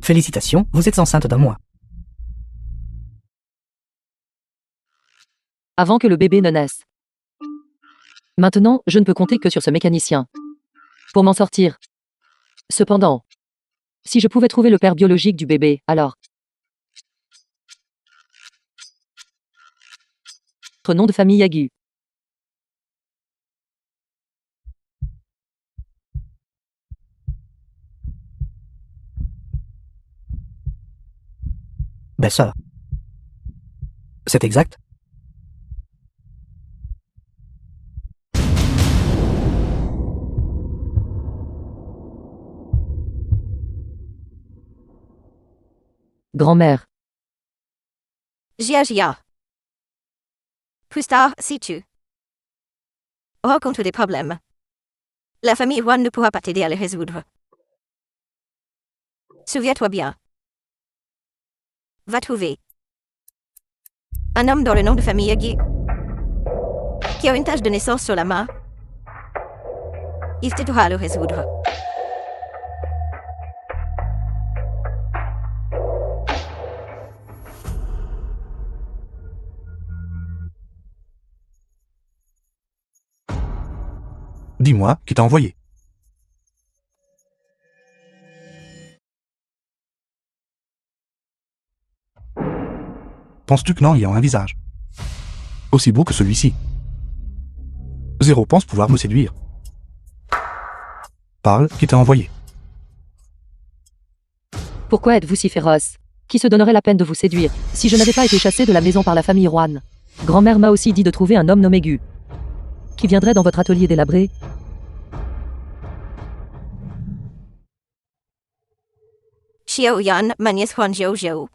Félicitations, vous êtes enceinte d'un mois. Avant que le bébé ne naisse. Maintenant, je ne peux compter que sur ce mécanicien. Pour m'en sortir. Cependant, si je pouvais trouver le père biologique du bébé, alors... Votre nom de famille aigu. Ben ça. C'est exact? Grand-mère. Gia. Plus tard, si tu rencontres des problèmes, la famille Juan ne pourra pas t'aider à les résoudre. Souviens-toi bien. Va trouver un homme dont le nom de famille est Guy, qui a une tache de naissance sur la main. Il t'aidera à le résoudre. Dis-moi, qui t'a envoyé? Penses-tu que non ayant un visage aussi beau que celui-ci? Zéro pense pouvoir me séduire. Parle, qui t'a envoyé? Pourquoi êtes-vous si féroce? Qui se donnerait la peine de vous séduire, si je n'avais pas été chassé de la maison par la famille Juan? Grand-mère m'a aussi dit de trouver un homme nommé Gu, qui viendrait dans votre atelier délabré. Xiao Yan, ma nièce Juan Jiao.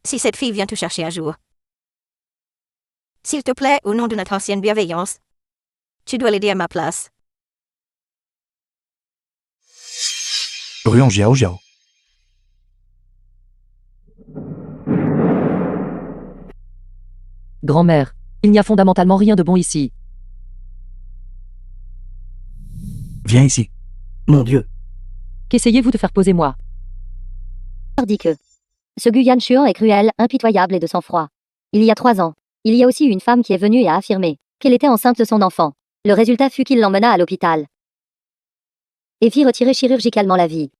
Si cette fille vient te chercher un jour, s'il te plaît, au nom de notre ancienne bienveillance, tu dois l'aider à ma place. Ruan Jiao. Grand-mère, il n'y a fondamentalement rien de bon ici. Viens ici. Mon Dieu. Qu'essayez-vous de faire poser moi? Dit que ce Guyan Chuan est cruel, impitoyable et de sang-froid. Il y a 3 ans, il y a aussi une femme qui est venue et a affirmé qu'elle était enceinte de son enfant. Le résultat fut qu'il l'emmena à l'hôpital et fit retirer chirurgicalement la vie.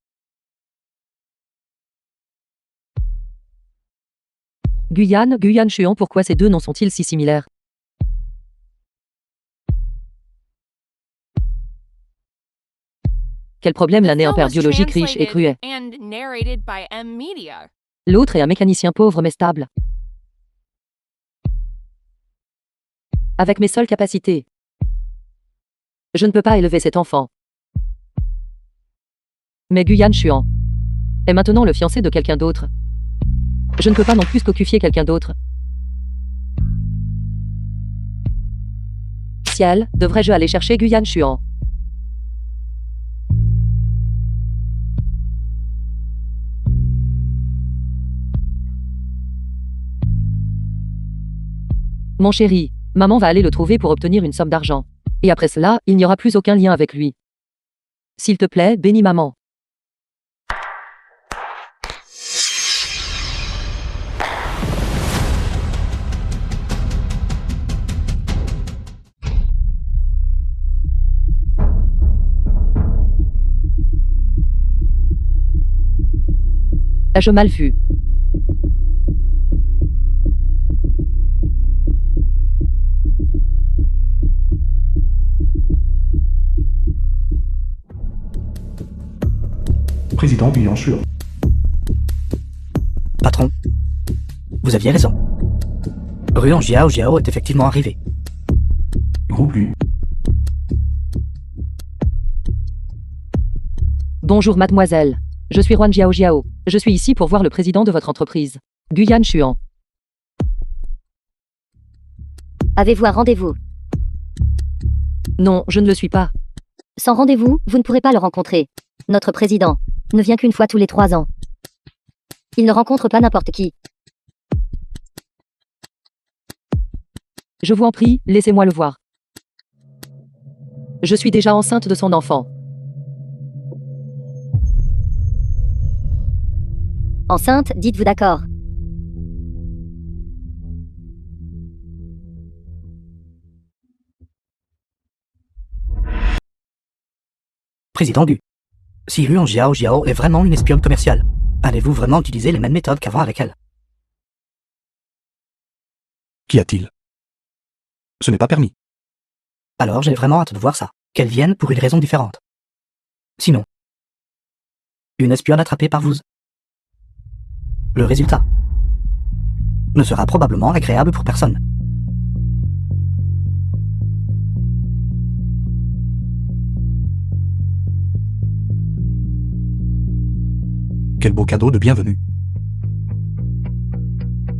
Guyan Chuan, pourquoi ces deux noms sont-ils si similaires? Quel problème l'un est un père biologique riche et cruel. L'autre est un mécanicien pauvre mais stable. Avec mes seules capacités, je ne peux pas élever cet enfant. Mais Guyan Chuan est maintenant le fiancé de quelqu'un d'autre. Je ne peux pas non plus qu'occupier quelqu'un d'autre. Ciel, devrais-je aller chercher Guyan Chuan? Mon chéri, maman va aller le trouver pour obtenir une somme d'argent. Et après cela, il n'y aura plus aucun lien avec lui. S'il te plaît, bénis maman. Ai-je mal vu? Président Guyan Chuan. Patron, vous aviez raison. Ruan Jiao est effectivement arrivé. Groupe lui. Bonjour mademoiselle. Je suis Juan Jiao. Je suis ici pour voir le président de votre entreprise. Guyan Chuan. Avez-vous un rendez-vous? Non, je ne le suis pas. Sans rendez-vous, vous ne pourrez pas le rencontrer. Notre président ne vient qu'une fois tous les 3 ans. Il ne rencontre pas n'importe qui. Je vous en prie, laissez-moi le voir. Je suis déjà enceinte de son enfant. Enceinte, dites-vous d'accord. Président Gu. Si Ruan Jiao Jiao est vraiment une espionne commerciale, allez-vous vraiment utiliser les mêmes méthodes qu'avant avec elle? Qu'y a-t-il? Ce n'est pas permis. Alors j'ai vraiment hâte de voir ça, qu'elle vienne pour une raison différente. Sinon, une espionne attrapée par vous. Le résultat ne sera probablement agréable pour personne. Quel beau cadeau de bienvenue.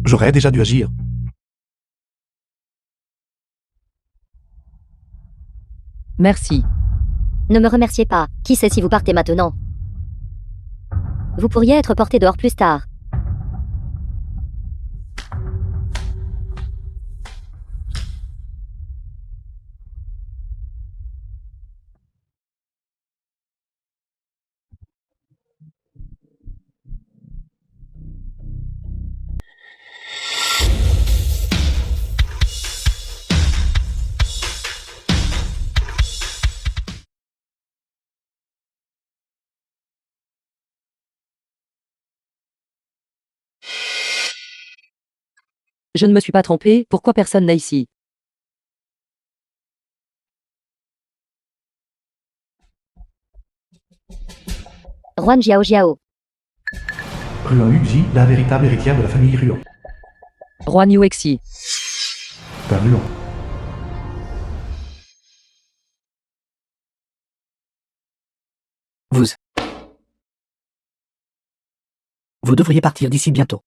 J'aurais déjà dû agir. Merci. Ne me remerciez pas. Qui sait si vous partez maintenant? Vous pourriez être porté dehors plus tard. Je ne me suis pas trompé, pourquoi personne n'est ici? Ruan Jiao Jiao. Ruan Yuji, la véritable héritière de la famille Ruan. Juan Yuexi. Père Ruan. Vous devriez partir d'ici bientôt.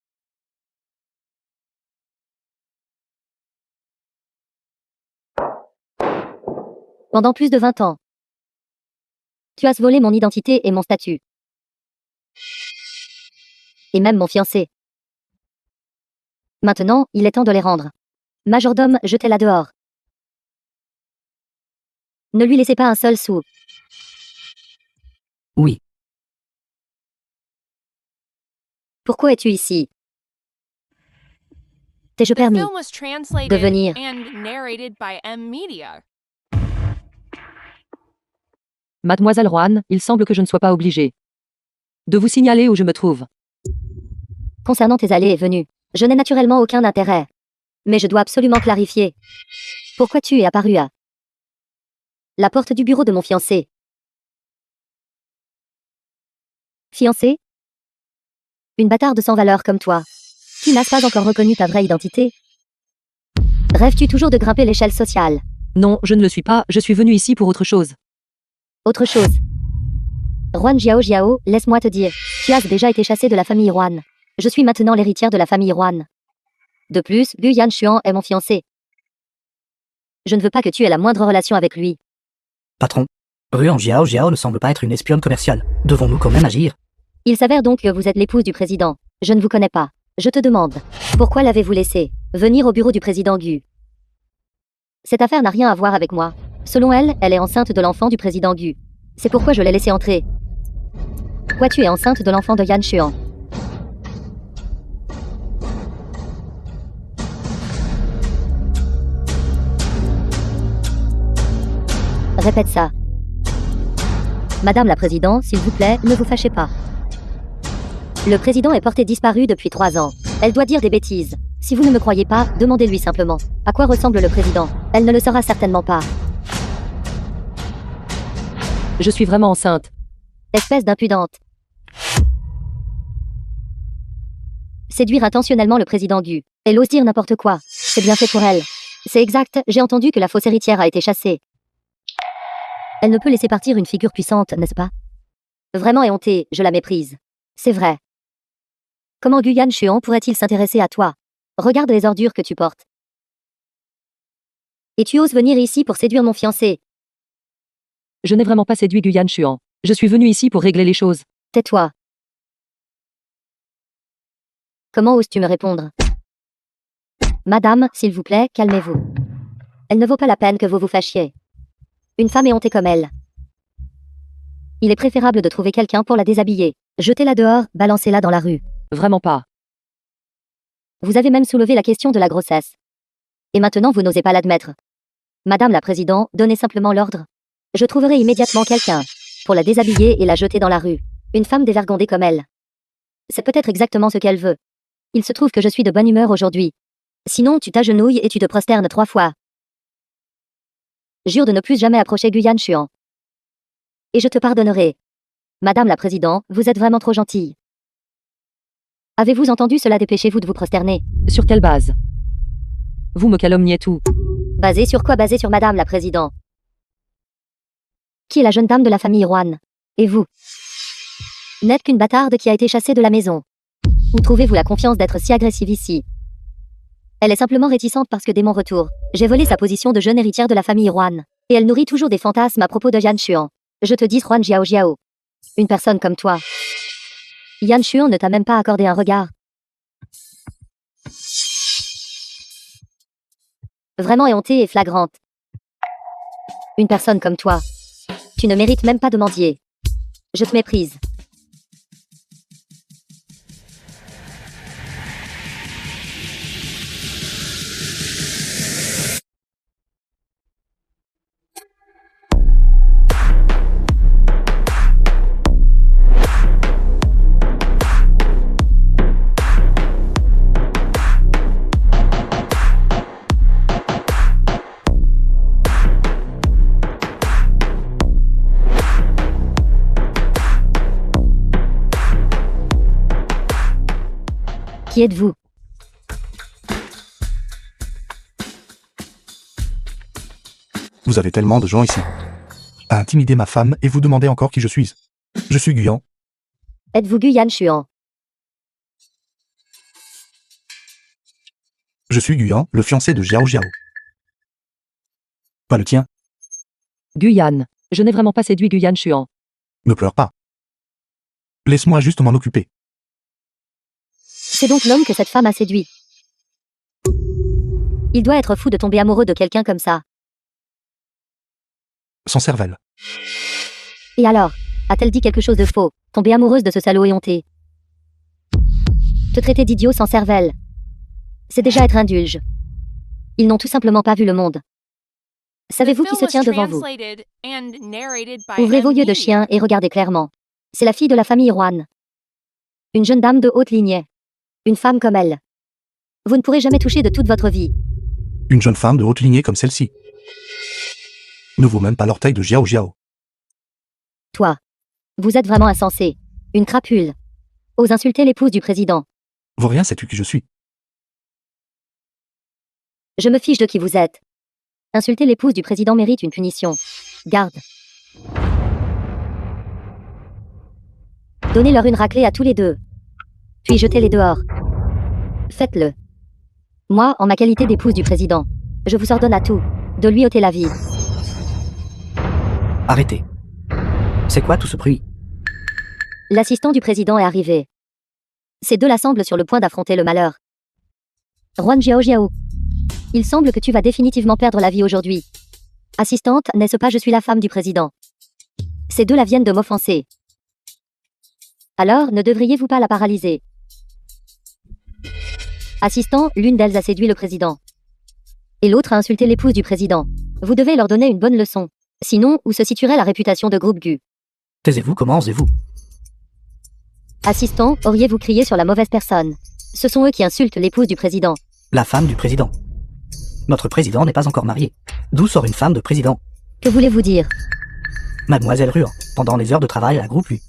Pendant plus de 20 ans. Tu as volé mon identité et mon statut. Et même mon fiancé. Maintenant, il est temps de les rendre. Majordome, jetez-la dehors. Ne lui laissez pas un seul sou. Oui, Pourquoi es-tu ici? T'ai-je The permis film was translated de venir? and narrated by M Media. Mademoiselle Juan, il semble que je ne sois pas obligé de vous signaler où je me trouve. Concernant tes allées et venues, je n'ai naturellement aucun intérêt. Mais je dois absolument clarifier. Pourquoi tu es apparu à la porte du bureau de mon fiancé? Fiancé? Une bâtarde sans valeur comme toi. Tu n'as pas encore reconnu ta vraie identité? Rêves-tu toujours de grimper l'échelle sociale? Non, je ne le suis pas, je suis venu ici pour autre chose. Autre chose. Ruan Jiao Jiao, laisse-moi te dire, tu as déjà été chassé de la famille Ruan. Je suis maintenant l'héritière de la famille Ruan. De plus, Gu Yanshuan est mon fiancé. Je ne veux pas que tu aies la moindre relation avec lui. patron. Ruan Jiao Jiao ne semble pas être une espionne commerciale. Devons-nous quand même agir? Il s'avère donc que vous êtes l'épouse du président. Je ne vous connais pas. Je te demande, pourquoi l'avez-vous laissé venir au bureau du président Gu? Cette affaire n'a rien à voir avec moi. Selon elle, elle est enceinte de l'enfant du président Gu. C'est pourquoi je l'ai laissé entrer. Quoi, tu es enceinte de l'enfant de Yan Xuan? Répète ça. Madame la présidente, s'il vous plaît, ne vous fâchez pas. Le président est porté disparu depuis 3 ans. Elle doit dire des bêtises. Si vous ne me croyez pas, demandez-lui simplement. À quoi ressemble le président? Elle ne le saura certainement pas. Je suis vraiment enceinte. Espèce d'impudente. Séduire intentionnellement le président Gu. Elle ose dire n'importe quoi. C'est bien fait pour elle. C'est exact, j'ai entendu que la fausse héritière a été chassée. Elle ne peut laisser partir une figure puissante, n'est-ce pas? Vraiment éhontée, je la méprise. C'est vrai. Comment Gu Yanshuan pourrait-il s'intéresser à toi? Regarde les ordures que tu portes. Et tu oses venir ici pour séduire mon fiancé. Je n'ai vraiment pas séduit Gu Yanshuan. Je suis venu ici pour régler les choses. Tais-toi. Comment oses-tu me répondre? Madame, s'il vous plaît, calmez-vous. Elle ne vaut pas la peine que vous vous fâchiez. Une femme éhontée comme elle. Il est préférable de trouver quelqu'un pour la déshabiller. Jetez-la dehors, balancez-la dans la rue. Vraiment pas. Vous avez même soulevé la question de la grossesse. Et maintenant vous n'osez pas l'admettre. Madame la Présidente, donnez simplement l'ordre. Je trouverai immédiatement quelqu'un pour la déshabiller et la jeter dans la rue. Une femme dévergondée comme elle. C'est peut-être exactement ce qu'elle veut. Il se trouve que je suis de bonne humeur aujourd'hui. Sinon, tu t'agenouilles et tu te prosternes 3 fois. Jure de ne plus jamais approcher Guyane Chuan. Et je te pardonnerai. Madame la Présidente, vous êtes vraiment trop gentille. Avez-vous entendu cela? Dépêchez-vous de vous prosterner. Sur quelle base? Vous me calomniez tout. Basé sur quoi? Basé sur Madame la Présidente. Qui est la jeune dame de la famille Juan? Et vous? N'êtes qu'une bâtarde qui a été chassée de la maison. Où trouvez-vous la confiance d'être si agressive ici? Elle est simplement réticente parce que dès mon retour, j'ai volé sa position de jeune héritière de la famille Juan. Et elle nourrit toujours des fantasmes à propos de Yan Xuan. Je te dis Juan Jiao Jiao. Une personne comme toi. Yan Xuan ne t'a même pas accordé un regard. Vraiment éhontée et flagrante. Une personne comme toi. Tu ne mérites même pas de mendier. Je te méprise. Qui êtes-vous? Vous avez tellement de gens ici. À intimider ma femme et vous demandez encore qui je suis. Je suis Guyan. Êtes-vous Guyane Chuan? Je suis Guyan, le fiancé de Jiao Jiao. Pas le tien. Guyane. Je n'ai vraiment pas séduit Guyane Chuan. Ne pleure pas. Laisse-moi juste m'en occuper. C'est donc l'homme que cette femme a séduit. Il doit être fou de tomber amoureux de quelqu'un comme ça. Sans cervelle. Et alors, a-t-elle dit quelque chose de faux? Tomber amoureuse de ce salaud éhonté. Te traiter d'idiot sans cervelle. C'est déjà être indulge. Ils n'ont tout simplement pas vu le monde. Savez-vous qui se tient devant vous? Ouvrez vos yeux de chien et regardez clairement. C'est la fille de la famille Juan. Une jeune dame de haute lignée. Une femme comme elle. Vous ne pourrez jamais toucher de toute votre vie. Une jeune femme de haute lignée comme celle-ci ne vaut même pas l'orteil de Jiao Jiao. Toi. Vous êtes vraiment insensé. Une crapule. Ose insulter l'épouse du président. Vaurien, sais-tu qui je suis? Je me fiche de qui vous êtes. Insulter l'épouse du président mérite une punition. Garde. Donnez-leur une raclée à tous les deux. Puis jetez-les dehors. Faites-le. Moi, en ma qualité d'épouse du président, je vous ordonne à tout, de lui ôter la vie. Arrêtez. C'est quoi tout ce bruit? L'assistant du président est arrivé. Ces deux-là semblent sur le point d'affronter le malheur. Juan Jiao Jiao. Il semble que tu vas définitivement perdre la vie aujourd'hui. Assistante, n'est-ce pas je suis la femme du président? Ces deux-là viennent de m'offenser. Alors, ne devriez-vous pas la paralyser? Assistant, l'une d'elles a séduit le président. Et l'autre a insulté l'épouse du président. Vous devez leur donner une bonne leçon. Sinon, où se situerait la réputation de groupe Gu? Taisez-vous, comment osez-vous? Assistant, auriez-vous crié sur la mauvaise personne? Ce sont eux qui insultent l'épouse du président. La femme du président. Notre président n'est pas encore marié. D'où sort une femme de président? Que voulez-vous dire? Mademoiselle Ruan, pendant les heures de travail à la groupe U.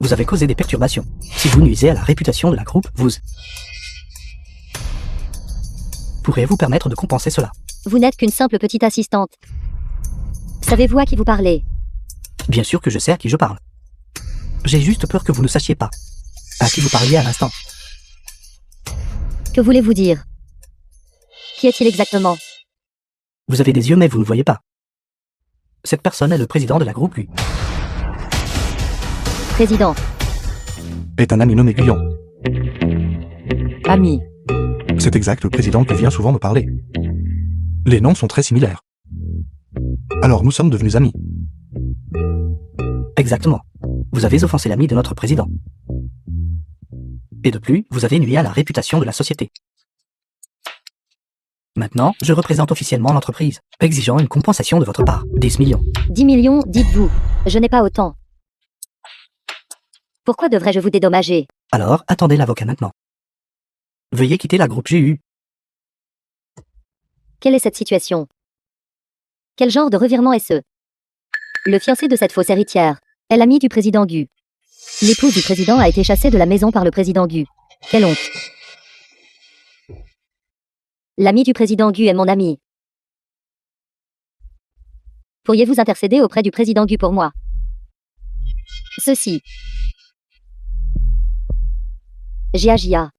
Vous avez causé des perturbations. Si vous nuisez à la réputation de la groupe, vous... Pourriez-vous permettre de compenser cela? Vous n'êtes qu'une simple petite assistante. Savez-vous à qui vous parlez? Bien sûr que je sais à qui je parle. J'ai juste peur que vous ne sachiez pas à qui vous parliez à l'instant. Que voulez-vous dire? Qui est-il exactement? Vous avez des yeux mais vous ne voyez pas. Cette personne est le président de la groupe U. Président. Est un ami nommé Guyan. Ami. C'est exact, le président qui vient souvent me parler. Les noms sont très similaires. Alors nous sommes devenus amis. Exactement. Vous avez offensé l'ami de notre président. Et de plus, vous avez nuit à la réputation de la société. Maintenant, je représente officiellement l'entreprise, exigeant une compensation de votre part. 10 millions. 10 millions, dites-vous. Je n'ai pas autant. Pourquoi devrais-je vous dédommager? Alors, attendez l'avocat maintenant. Veuillez quitter la groupe GU. Quelle est cette situation? Quel genre de revirement est-ce? Le fiancé de cette fausse héritière est l'ami du président Gu. L'épouse du président a été chassée de la maison par le président Gu. Quelle honte! L'ami du président Gu est mon ami. Pourriez-vous intercéder auprès du président Gu pour moi? Ceci. Gia.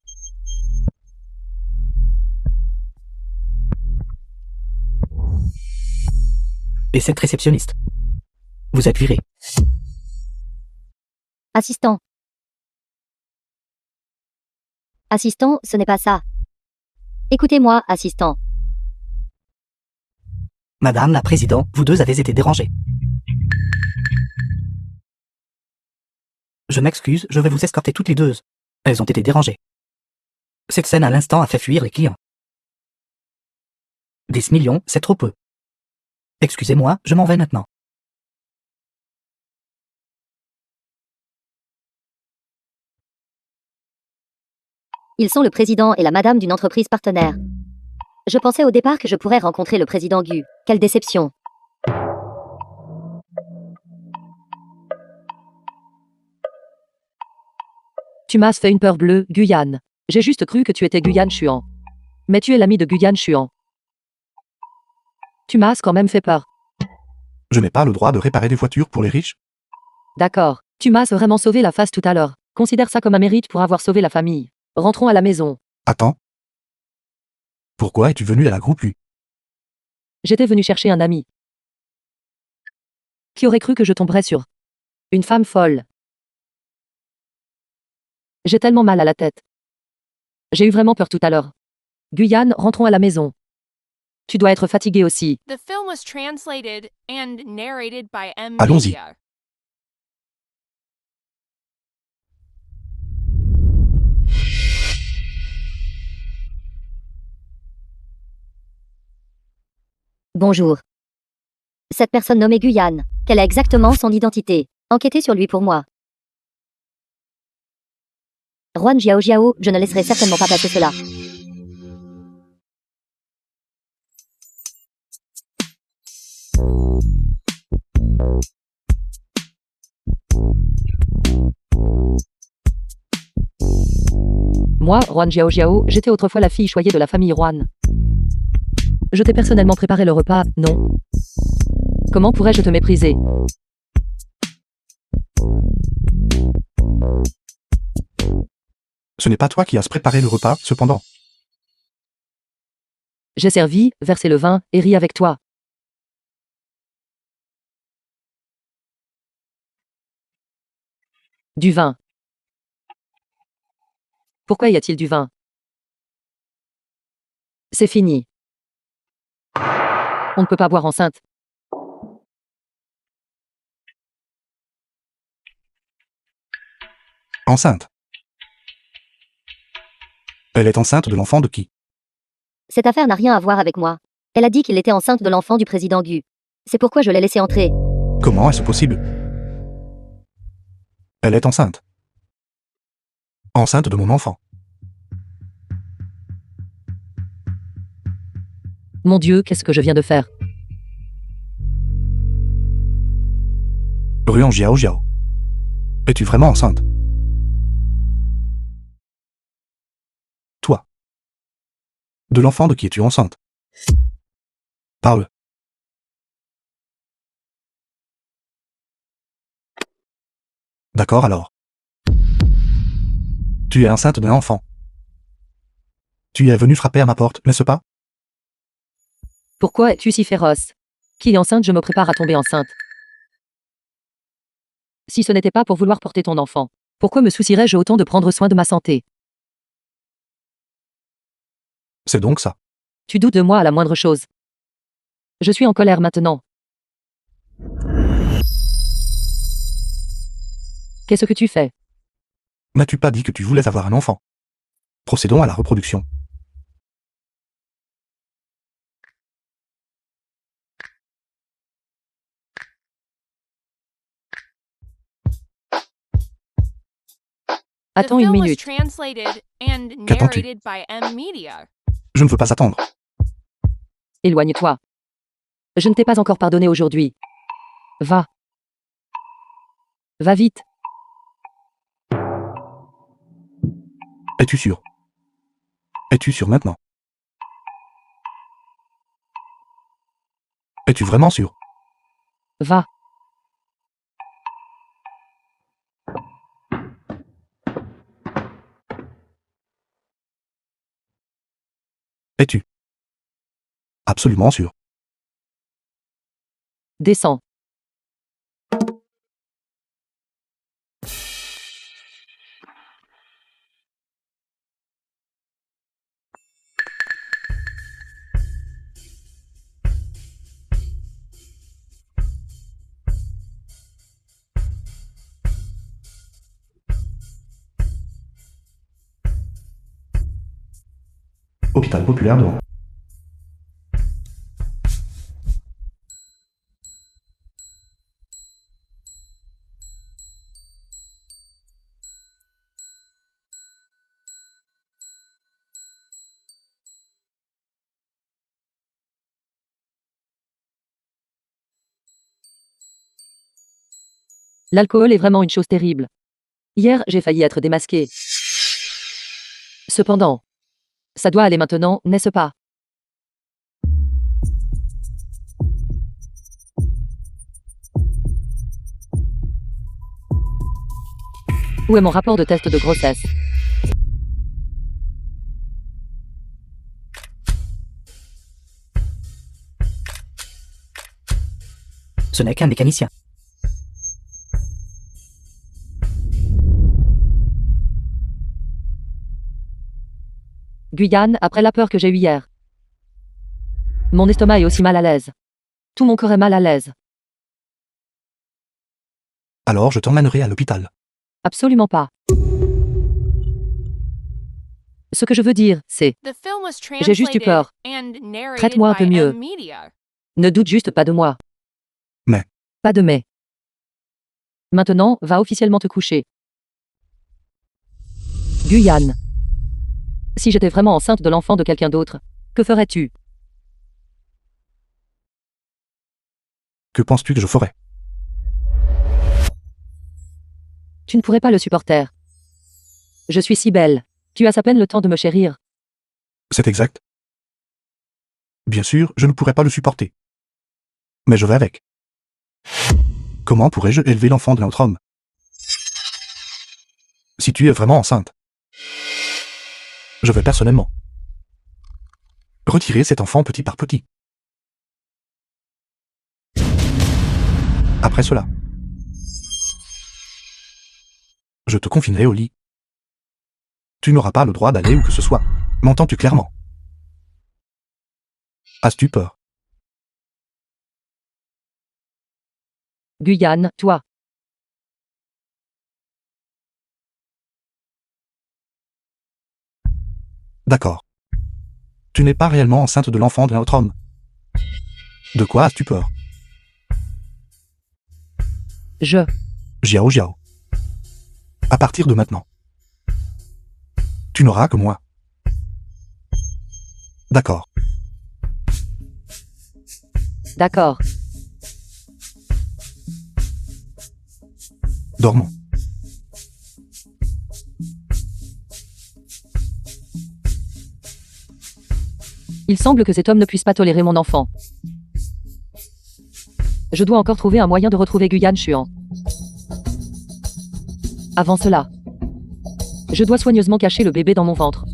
Et cette réceptionniste. Vous êtes viré. Assistant. Assistant, ce n'est pas ça. Écoutez-moi, assistant. Madame la Présidente, vous deux avez été dérangés. Je m'excuse, je vais vous escorter toutes les deux. Elles ont été dérangées. Cette scène à l'instant a fait fuir les clients. 10 millions, c'est trop peu. Excusez-moi, je m'en vais maintenant. Ils sont le président et la madame d'une entreprise partenaire. Je pensais au départ que je pourrais rencontrer le président Gu. Quelle déception. Tu m'as fait une peur bleue, Guyane. J'ai juste cru que tu étais Guyane Chuan. Mais tu es l'ami de Guyane Chuan. Tu m'as quand même fait peur. Je n'ai pas le droit de réparer des voitures pour les riches. D'accord. Tu m'as vraiment sauvé la face tout à l'heure. Considère ça comme un mérite pour avoir sauvé la famille. Rentrons à la maison. Attends. Pourquoi es-tu venu à la groupe U? J'étais venu chercher un ami. Qui aurait cru que je tomberais sur une femme folle? J'ai tellement mal à la tête. J'ai eu vraiment peur tout à l'heure. Guyane, rentrons à la maison. Tu dois être fatigué aussi. The film was translated and narrated by M. Allons-y. Media. Bonjour. Cette personne nommée Guyane, quelle est exactement son identité? Enquêtez sur lui pour moi. Juan Jiao, je ne laisserai certainement pas passer cela. Moi, Juan Jiao, j'étais autrefois la fille choyée de la famille Juan. Je t'ai personnellement préparé le repas, non? Comment pourrais-je te mépriser? Ce n'est pas toi qui as préparé le repas, cependant. J'ai servi, versé le vin, et ri avec toi. Du vin. Pourquoi y a-t-il du vin? C'est fini. On ne peut pas boire enceinte. Enceinte. Elle est enceinte de l'enfant de qui? Cette affaire n'a rien à voir avec moi. Elle a dit qu'il était enceinte de l'enfant du président Gu. C'est pourquoi je l'ai laissé entrer. Comment est-ce possible? Elle est enceinte. Enceinte de mon enfant. Mon Dieu, qu'est-ce que je viens de faire? Ruan Jiao. Es-tu vraiment enceinte? Toi. De l'enfant de qui es-tu enceinte? Parle. D'accord alors. Tu es enceinte d'un enfant. Tu es venu frapper à ma porte, n'est-ce pas? Pourquoi es-tu si féroce? Qui est enceinte? Je me prépare à tomber enceinte. Si ce n'était pas pour vouloir porter ton enfant, pourquoi me soucierais-je autant de prendre soin de ma santé? C'est donc ça. Tu doutes de moi à la moindre chose. Je suis en colère maintenant. Qu'est-ce que tu fais? N'as-tu pas dit que tu voulais avoir un enfant? Procédons à la reproduction. The Attends une film was minute. translated and Qu'attends-tu? narrated by M Media. Je ne veux pas attendre. Éloigne-toi. Je ne t'ai pas encore pardonné aujourd'hui. Va. Va vite. Es-tu sûr? Es-tu sûr maintenant? Es-tu vraiment sûr? Va. Es-tu absolument sûr? Descends. Hôpital populaire de Rouen. L'alcool est vraiment une chose terrible. Hier, j'ai failli être démasqué. Cependant, ça doit aller maintenant, n'est-ce pas? Où est mon rapport de test de grossesse? Ce n'est qu'un mécanicien. Guyane, après la peur que j'ai eue hier. Mon estomac est aussi mal à l'aise. Tout mon corps est mal à l'aise. Alors je t'emmènerai à l'hôpital. Absolument pas. Ce que je veux dire, c'est, The film was J'ai juste eu translated peur. and narrated Traite-moi un peu by mieux. M Media. ne doute juste pas de moi. Mais. Pas de mais. Maintenant, va officiellement te coucher. Guyane. Si j'étais vraiment enceinte de l'enfant de quelqu'un d'autre, que ferais-tu? Que penses-tu que je ferais? Tu ne pourrais pas le supporter. Je suis si belle. Tu as à peine le temps de me chérir. C'est exact. Bien sûr, je ne pourrais pas le supporter. Mais je vais avec. Comment pourrais-je élever l'enfant de notre homme? Si tu es vraiment enceinte, je vais personnellement retirer cet enfant petit par petit. Après cela, je te confinerai au lit. Tu n'auras pas le droit d'aller où que ce soit. M'entends-tu clairement? As-tu peur? Guyane, toi. D'accord. Tu n'es pas réellement enceinte de l'enfant de notre homme. De quoi as-tu peur? Je. Jiao. À partir de maintenant, tu n'auras que moi. D'accord. D'accord. Dormons. Il semble que cet homme ne puisse pas tolérer mon enfant. Je dois encore trouver un moyen de retrouver Guyane Chuan. Avant cela, je dois soigneusement cacher le bébé dans mon ventre.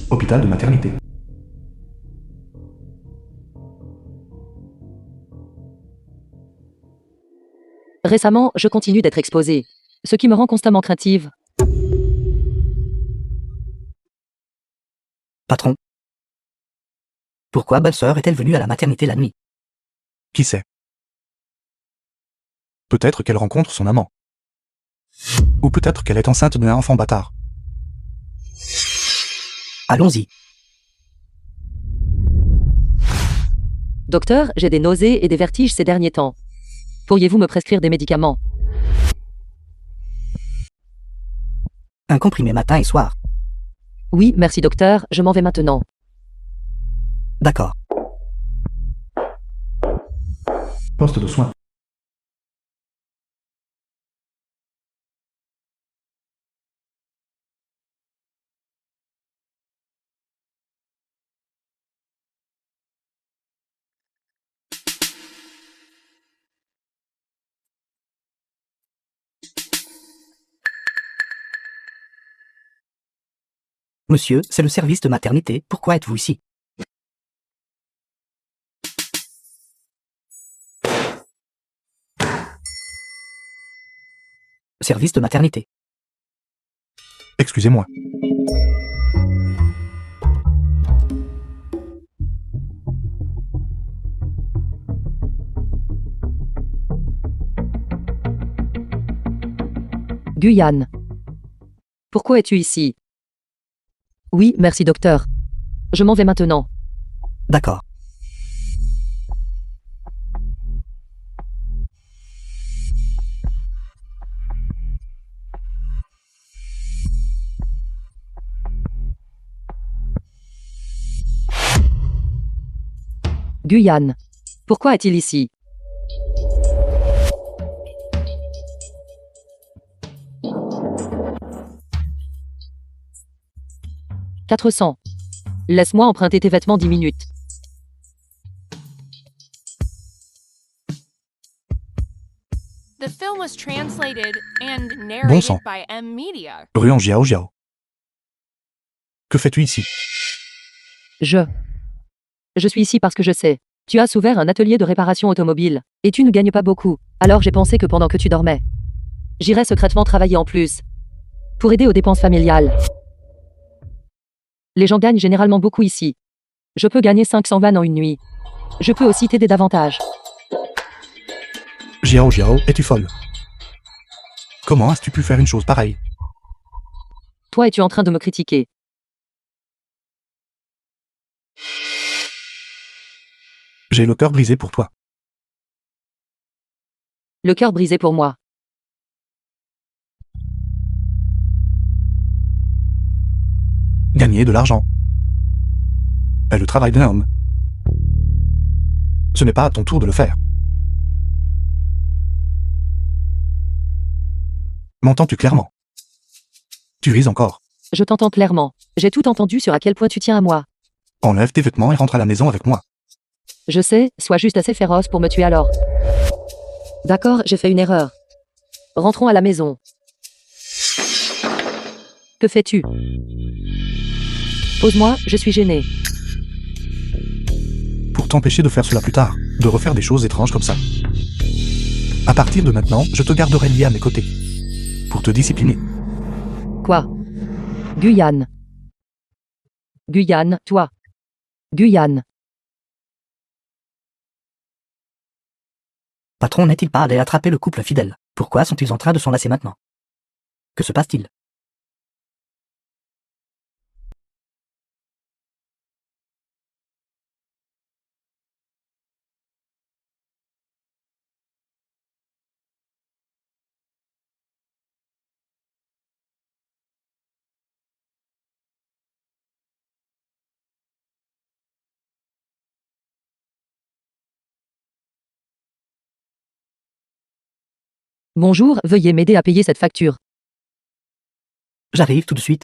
Hôpital de maternité. Récemment, je continue d'être exposée, ce qui me rend constamment craintive. Patron. Pourquoi belle-sœur est-elle venue à la maternité la nuit? Qui sait? Peut-être qu'elle rencontre son amant. Ou peut-être qu'elle est enceinte d'un enfant bâtard. Allons-y. Docteur, j'ai des nausées et des vertiges ces derniers temps. Pourriez-vous me prescrire des médicaments? Un comprimé matin et soir. Oui, merci docteur, je m'en vais maintenant. D'accord. Poste de soins. Monsieur, c'est le service de maternité, pourquoi êtes-vous ici? Service de maternité. Excusez-moi. Guyane. Pourquoi es-tu ici? Oui, merci docteur. Je m'en vais maintenant. D'accord. Guyane. Pourquoi est-il ici? « 400. Laisse-moi emprunter tes vêtements 10 minutes. The film was translated and Bon narrated sang. by M Media. Ruan Jiao Jiao. Que fais-tu ici? Je suis ici parce que je sais. Tu as ouvert un atelier de réparation automobile, et tu ne gagnes pas beaucoup. Alors j'ai pensé que pendant que tu dormais, j'irais secrètement travailler en plus, pour aider aux dépenses familiales. Les gens gagnent généralement beaucoup ici. Je peux gagner 500 yuan en une nuit. Je peux aussi t'aider davantage. Jiao Jiao, es-tu folle? Comment as-tu pu faire une chose pareille? Toi, es-tu en train de me critiquer? J'ai le cœur brisé pour toi. Le cœur brisé pour moi. Gagner de l'argent est le travail d'un homme. Ce n'est pas à ton tour de le faire. M'entends-tu clairement? Tu ris encore. Je t'entends clairement. J'ai tout entendu sur à quel point tu tiens à moi. Enlève tes vêtements et rentre à la maison avec moi. Je sais, sois juste assez féroce pour me tuer alors. D'accord, j'ai fait une erreur. Rentrons à la maison. Que fais-tu? Pose-moi, je suis gêné. Pour t'empêcher de faire cela plus tard, de refaire des choses étranges comme ça. À partir de maintenant, je te garderai lié à mes côtés. Pour te discipliner. Quoi? Guyane. Guyane, toi. Guyane. Patron n'est-il pas allé attraper le couple fidèle? Pourquoi sont-ils en train de s'enlacer maintenant? Que se passe-t-il? Bonjour, veuillez m'aider à payer cette facture. J'arrive tout de suite.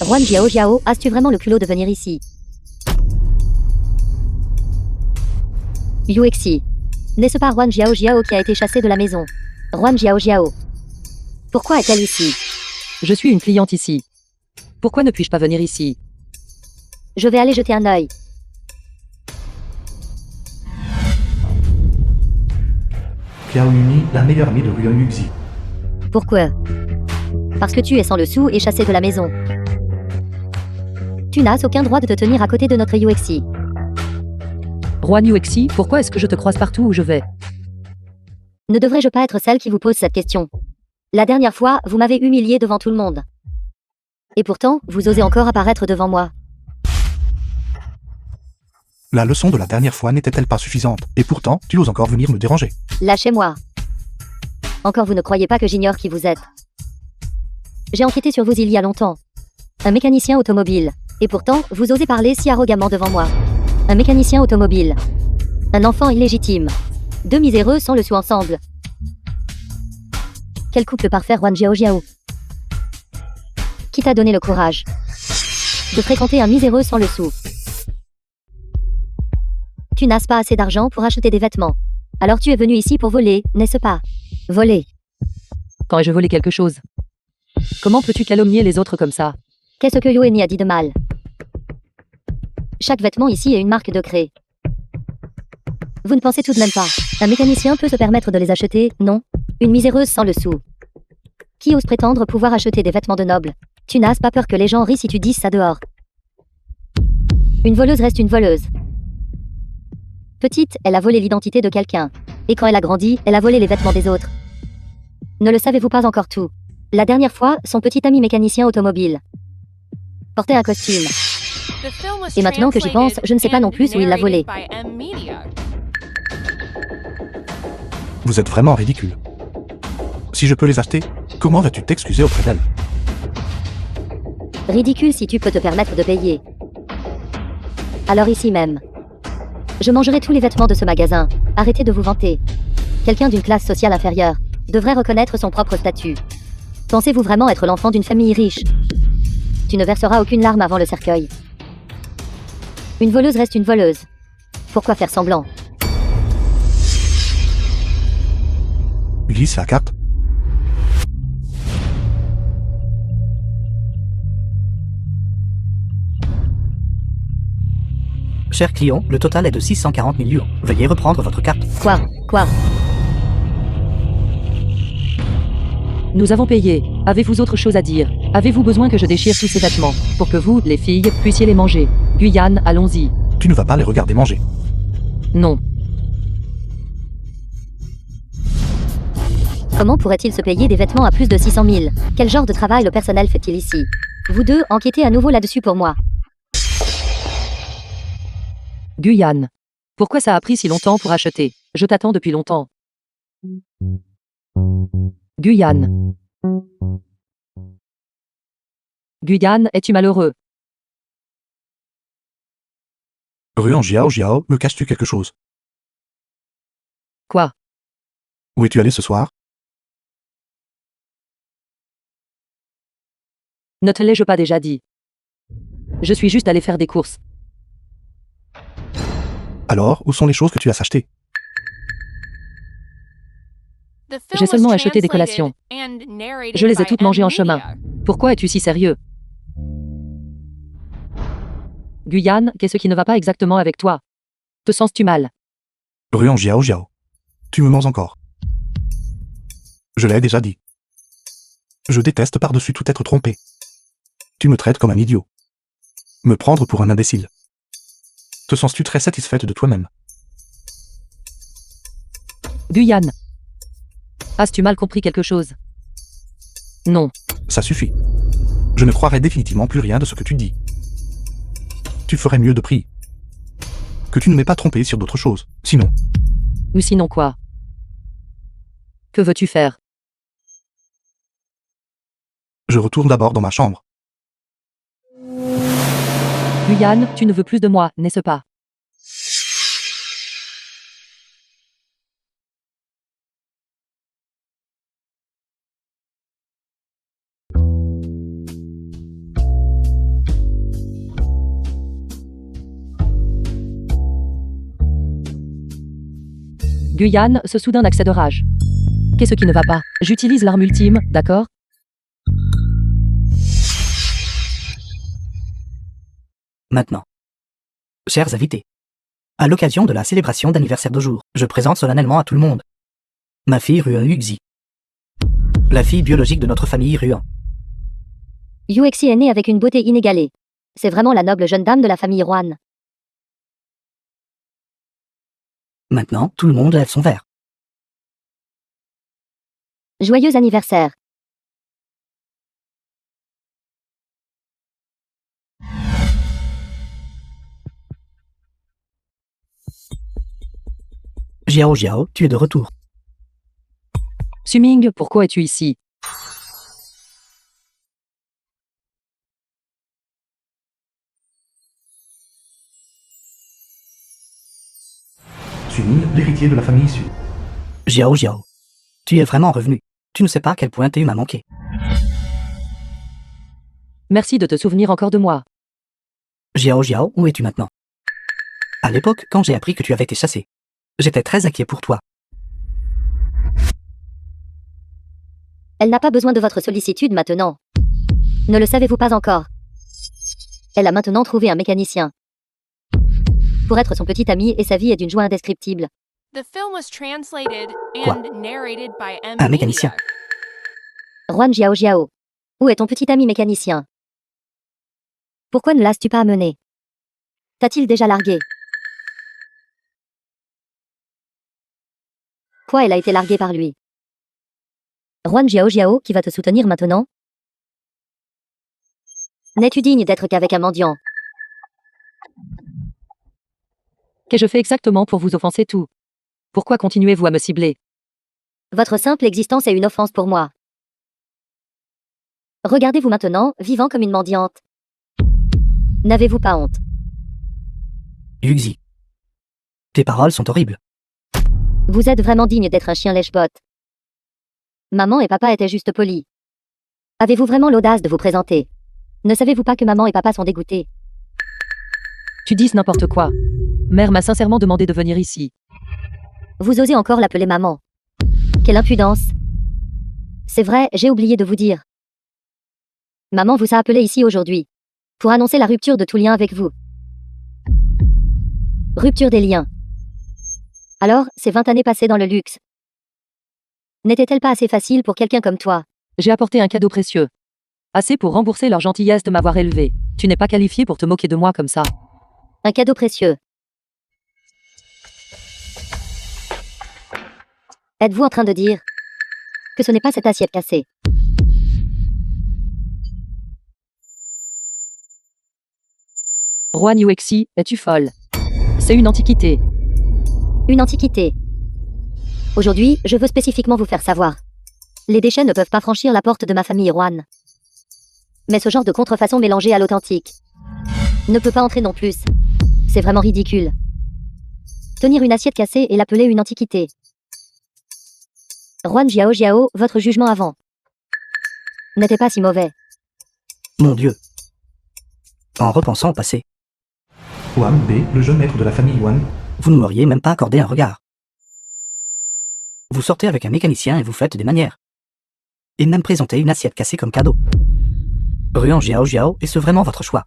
Ruan Jiao Jiao, as-tu vraiment le culot de venir ici? Yuexi. N'est-ce pas Ruan Jiao Jiao qui a été chassée de la maison? Ruan Jiao Jiao. Pourquoi est-elle ici? Je suis une cliente ici. Pourquoi ne puis-je pas venir ici? Je vais aller jeter un œil. Xiao Yuni, la meilleure amie de Ryan Yuxi. Pourquoi? Parce que tu es sans le sou et chassé de la maison. Tu n'as aucun droit de te tenir à côté de notre Yuexi. Roi Nuexi, pourquoi est-ce que je te croise partout où je vais? Ne devrais-je pas être celle qui vous pose cette question? La dernière fois, vous m'avez humilié devant tout le monde. Et pourtant, vous osez encore apparaître devant moi. La leçon de la dernière fois n'était-elle pas suffisante? Et pourtant, tu oses encore venir me déranger. Lâchez-moi. Encore vous ne croyez pas que j'ignore qui vous êtes. J'ai enquêté sur vous il y a longtemps. Un mécanicien automobile. Et pourtant, vous osez parler si arrogamment devant moi. Un mécanicien automobile. Un enfant illégitime. Deux miséreux sans le sou ensemble. Quel couple parfait, Juan Jiao Jiao. Qui t'a donné le courage de fréquenter un miséreux sans le sou? Tu n'as pas assez d'argent pour acheter des vêtements. Alors tu es venu ici pour voler, n'est-ce pas? Voler. Quand ai-je volé quelque chose? Comment peux-tu calomnier les autres comme ça? Qu'est-ce que Yoeni a dit de mal? Chaque vêtement ici est une marque de craie. Vous ne pensez tout de même pas. Un mécanicien peut se permettre de les acheter, non? Une miséreuse sans le sou. Qui ose prétendre pouvoir acheter des vêtements de noble? Tu n'as pas peur que les gens rient si tu dis ça dehors? Une voleuse reste une voleuse. Petite, elle a volé l'identité de quelqu'un. Et quand elle a grandi, elle a volé les vêtements des autres. Ne le savez-vous pas encore tout? La dernière fois, son petit ami mécanicien automobile portait un costume. Et maintenant que j'y pense, je ne sais pas non plus où il l'a volé. Vous êtes vraiment ridicule. Si je peux les acheter, comment vas-tu t'excuser auprès d'elle? Ridicule si tu peux te permettre de payer. Alors ici même. Je mangerai tous les vêtements de ce magasin. Arrêtez de vous vanter. Quelqu'un d'une classe sociale inférieure devrait reconnaître son propre statut. Pensez-vous vraiment être l'enfant d'une famille riche? Tu ne verseras aucune larme avant le cercueil. Une voleuse reste une voleuse. Pourquoi faire semblant? Lise la carte. Cher client, le total est de 640 000 yuans. Veuillez reprendre votre carte. Quoi? Nous avons payé. Avez-vous autre chose à dire? Avez-vous besoin que je déchire tous ces vêtements pour que vous, les filles, puissiez les manger? Guyane, allons-y. Tu ne vas pas les regarder manger. Non. Comment pourrait-il se payer des vêtements à plus de 600 000? Quel genre de travail le personnel fait-il ici? Vous deux, enquêtez à nouveau là-dessus pour moi. Guyane. Pourquoi ça a pris si longtemps pour acheter? Je t'attends depuis longtemps. Guyane. Guyane, es-tu malheureux? Ryan Jiao Jiao, me caches-tu quelque chose? Quoi? Où es-tu allé ce soir? Ne te l'ai-je pas déjà dit? Je suis juste allé faire des courses. Alors, où sont les choses que tu as achetées? J'ai seulement acheté des collations. Je les ai toutes mangées en chemin. Pourquoi es-tu si sérieux? Guyane, qu'est-ce qui ne va pas exactement avec toi? Te sens-tu mal? Ryan Jiao Jiao. Tu me mens encore. Je l'ai déjà dit. Je déteste par-dessus tout être trompé. Tu me traites comme un idiot. Me prendre pour un imbécile. Te sens-tu très satisfaite de toi-même? Guyane. As-tu mal compris quelque chose? Non. Ça suffit. Je ne croirai définitivement plus rien de ce que tu dis. Tu ferais mieux de prier que tu ne m'aies pas trompé sur d'autres choses. Sinon, Ou sinon quoi? Que veux-tu faire? je retourne d'abord dans ma chambre. Guyane, tu ne veux plus de moi, n'est-ce pas? Guyane, ce soudain accès de rage. Qu'est-ce qui ne va pas? J'utilise l'arme ultime, d'accord? Maintenant. Chers invités, à l'occasion de la célébration d'anniversaire d'aujourd'hui, je présente solennellement à tout le monde ma fille Ruan Yuxi, la fille biologique de notre famille Ruan. Yuexi est née avec une beauté inégalée. C'est vraiment la noble jeune dame de la famille Ruan. Maintenant, tout le monde lève son verre. Joyeux anniversaire. Jiao Jiao, tu es de retour. Suming, pourquoi es-tu ici? Suming, l'héritier de la famille Su. Jiao Jiao, tu es vraiment revenu. Tu ne sais pas à quel point tu m'as manqué. Merci de te souvenir encore de moi. Jiao Jiao, où es-tu maintenant? À l'époque, quand j'ai appris que tu avais été chassé, j'étais très inquiet pour toi. Elle n'a pas besoin de votre sollicitude maintenant. Ne le savez-vous pas encore? Elle a maintenant trouvé un mécanicien. Pour être son petit ami et sa vie est d'une joie indescriptible. The film was translated Quoi? and narrated by M. Un mécanicien. Ruan Jiao Jiao. Où est ton petit ami mécanicien? Pourquoi ne l'as-tu pas amené? T'a-t-il déjà largué? Quoi, elle a été larguée par lui? Ruan Jiao Jiao qui va te soutenir maintenant? N'es-tu digne d'être qu'avec un mendiant? Qu'ai-je fait exactement pour vous offenser tout? Pourquoi continuez-vous à me cibler? Votre simple existence est une offense pour moi. Regardez-vous maintenant, vivant comme une mendiante. N'avez-vous pas honte? Yuxi, tes paroles sont horribles. Vous êtes vraiment digne d'être un chien lèche-botte. Maman et papa étaient juste polis. Avez-vous vraiment l'audace de vous présenter? Ne savez-vous pas que maman et papa sont dégoûtés? Tu dis n'importe quoi. Mère m'a sincèrement demandé de venir ici. Vous osez encore l'appeler maman. Quelle impudence. C'est vrai, j'ai oublié de vous dire. Maman vous a appelé ici aujourd'hui. Pour annoncer la rupture de tout lien avec vous. Rupture des liens. Alors, ces 20 années passées dans le luxe. N'était-elle pas assez facile pour quelqu'un comme toi? J'ai apporté un cadeau précieux. Assez pour rembourser leur gentillesse de m'avoir élevé. Tu n'es pas qualifié pour te moquer de moi comme ça. Un cadeau précieux. Êtes-vous en train de dire que ce n'est pas cette assiette cassée? Ruan Yuexi, es-tu folle? C'est une antiquité. Une antiquité. Aujourd'hui, je veux spécifiquement vous faire savoir. Les déchets ne peuvent pas franchir la porte de ma famille Ruan. Mais ce genre de contrefaçon mélangée à l'authentique ne peut pas entrer non plus. C'est vraiment ridicule. Tenir une assiette cassée et l'appeler une antiquité. Ruan Jiao Jiao, votre jugement avant n'était pas si mauvais. Mon Dieu. En repensant au passé, Huan B, le jeune maître de la famille Huan. vous ne m'auriez même pas accordé un regard. Vous sortez avec un mécanicien et vous faites des manières. Et même présenter une assiette cassée comme cadeau. Ruan Jiao Jiao, est-ce vraiment votre choix?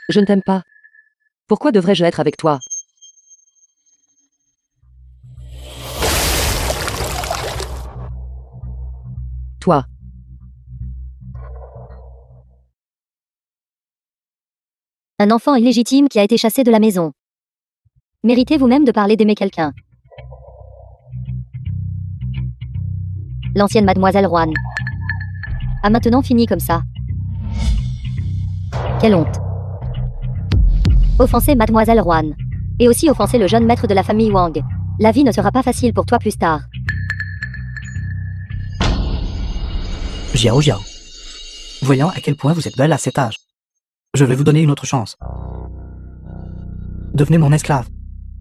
Je ne t'aime pas. Pourquoi devrais-je être avec toi? Toi. Un enfant illégitime qui a été chassé de la maison. Méritez vous-même de parler d'aimer quelqu'un. L'ancienne mademoiselle Ruan a maintenant fini comme ça. Quelle honte. Offenser mademoiselle Ruan. Et aussi offenser le jeune maître de la famille Wang. La vie ne sera pas facile pour toi plus tard. Jiao Jiao. Voyant à quel point vous êtes belle à cet âge, je vais vous donner une autre chance. Devenez mon esclave.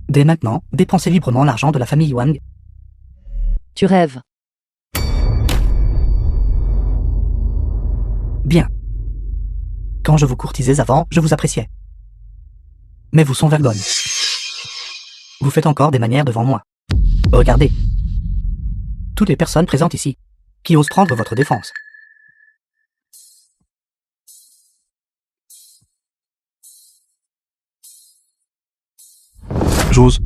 Dès maintenant, dépensez librement l'argent de la famille Wang. Tu rêves. Bien. Quand je vous courtisais avant, je vous appréciais. Mais vous sans vergogne. Vous faites encore des manières devant moi. Regardez. Toutes les personnes présentes ici, qui osent prendre votre défense. J'ose.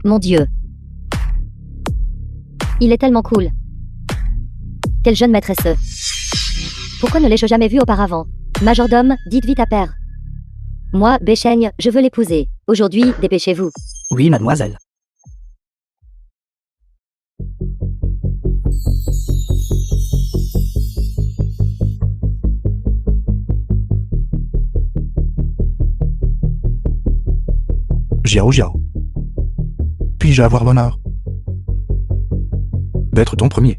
Mon Dieu. Il est tellement cool. Quelle jeune maîtresse. Pourquoi ne l'ai-je jamais vu auparavant? Majordome, dites vite à père. Moi, Béchaigne, je veux l'épouser. Aujourd'hui, dépêchez-vous. Oui, mademoiselle. Jiao Jiao. Puis-je avoir l'honneur d'être ton premier?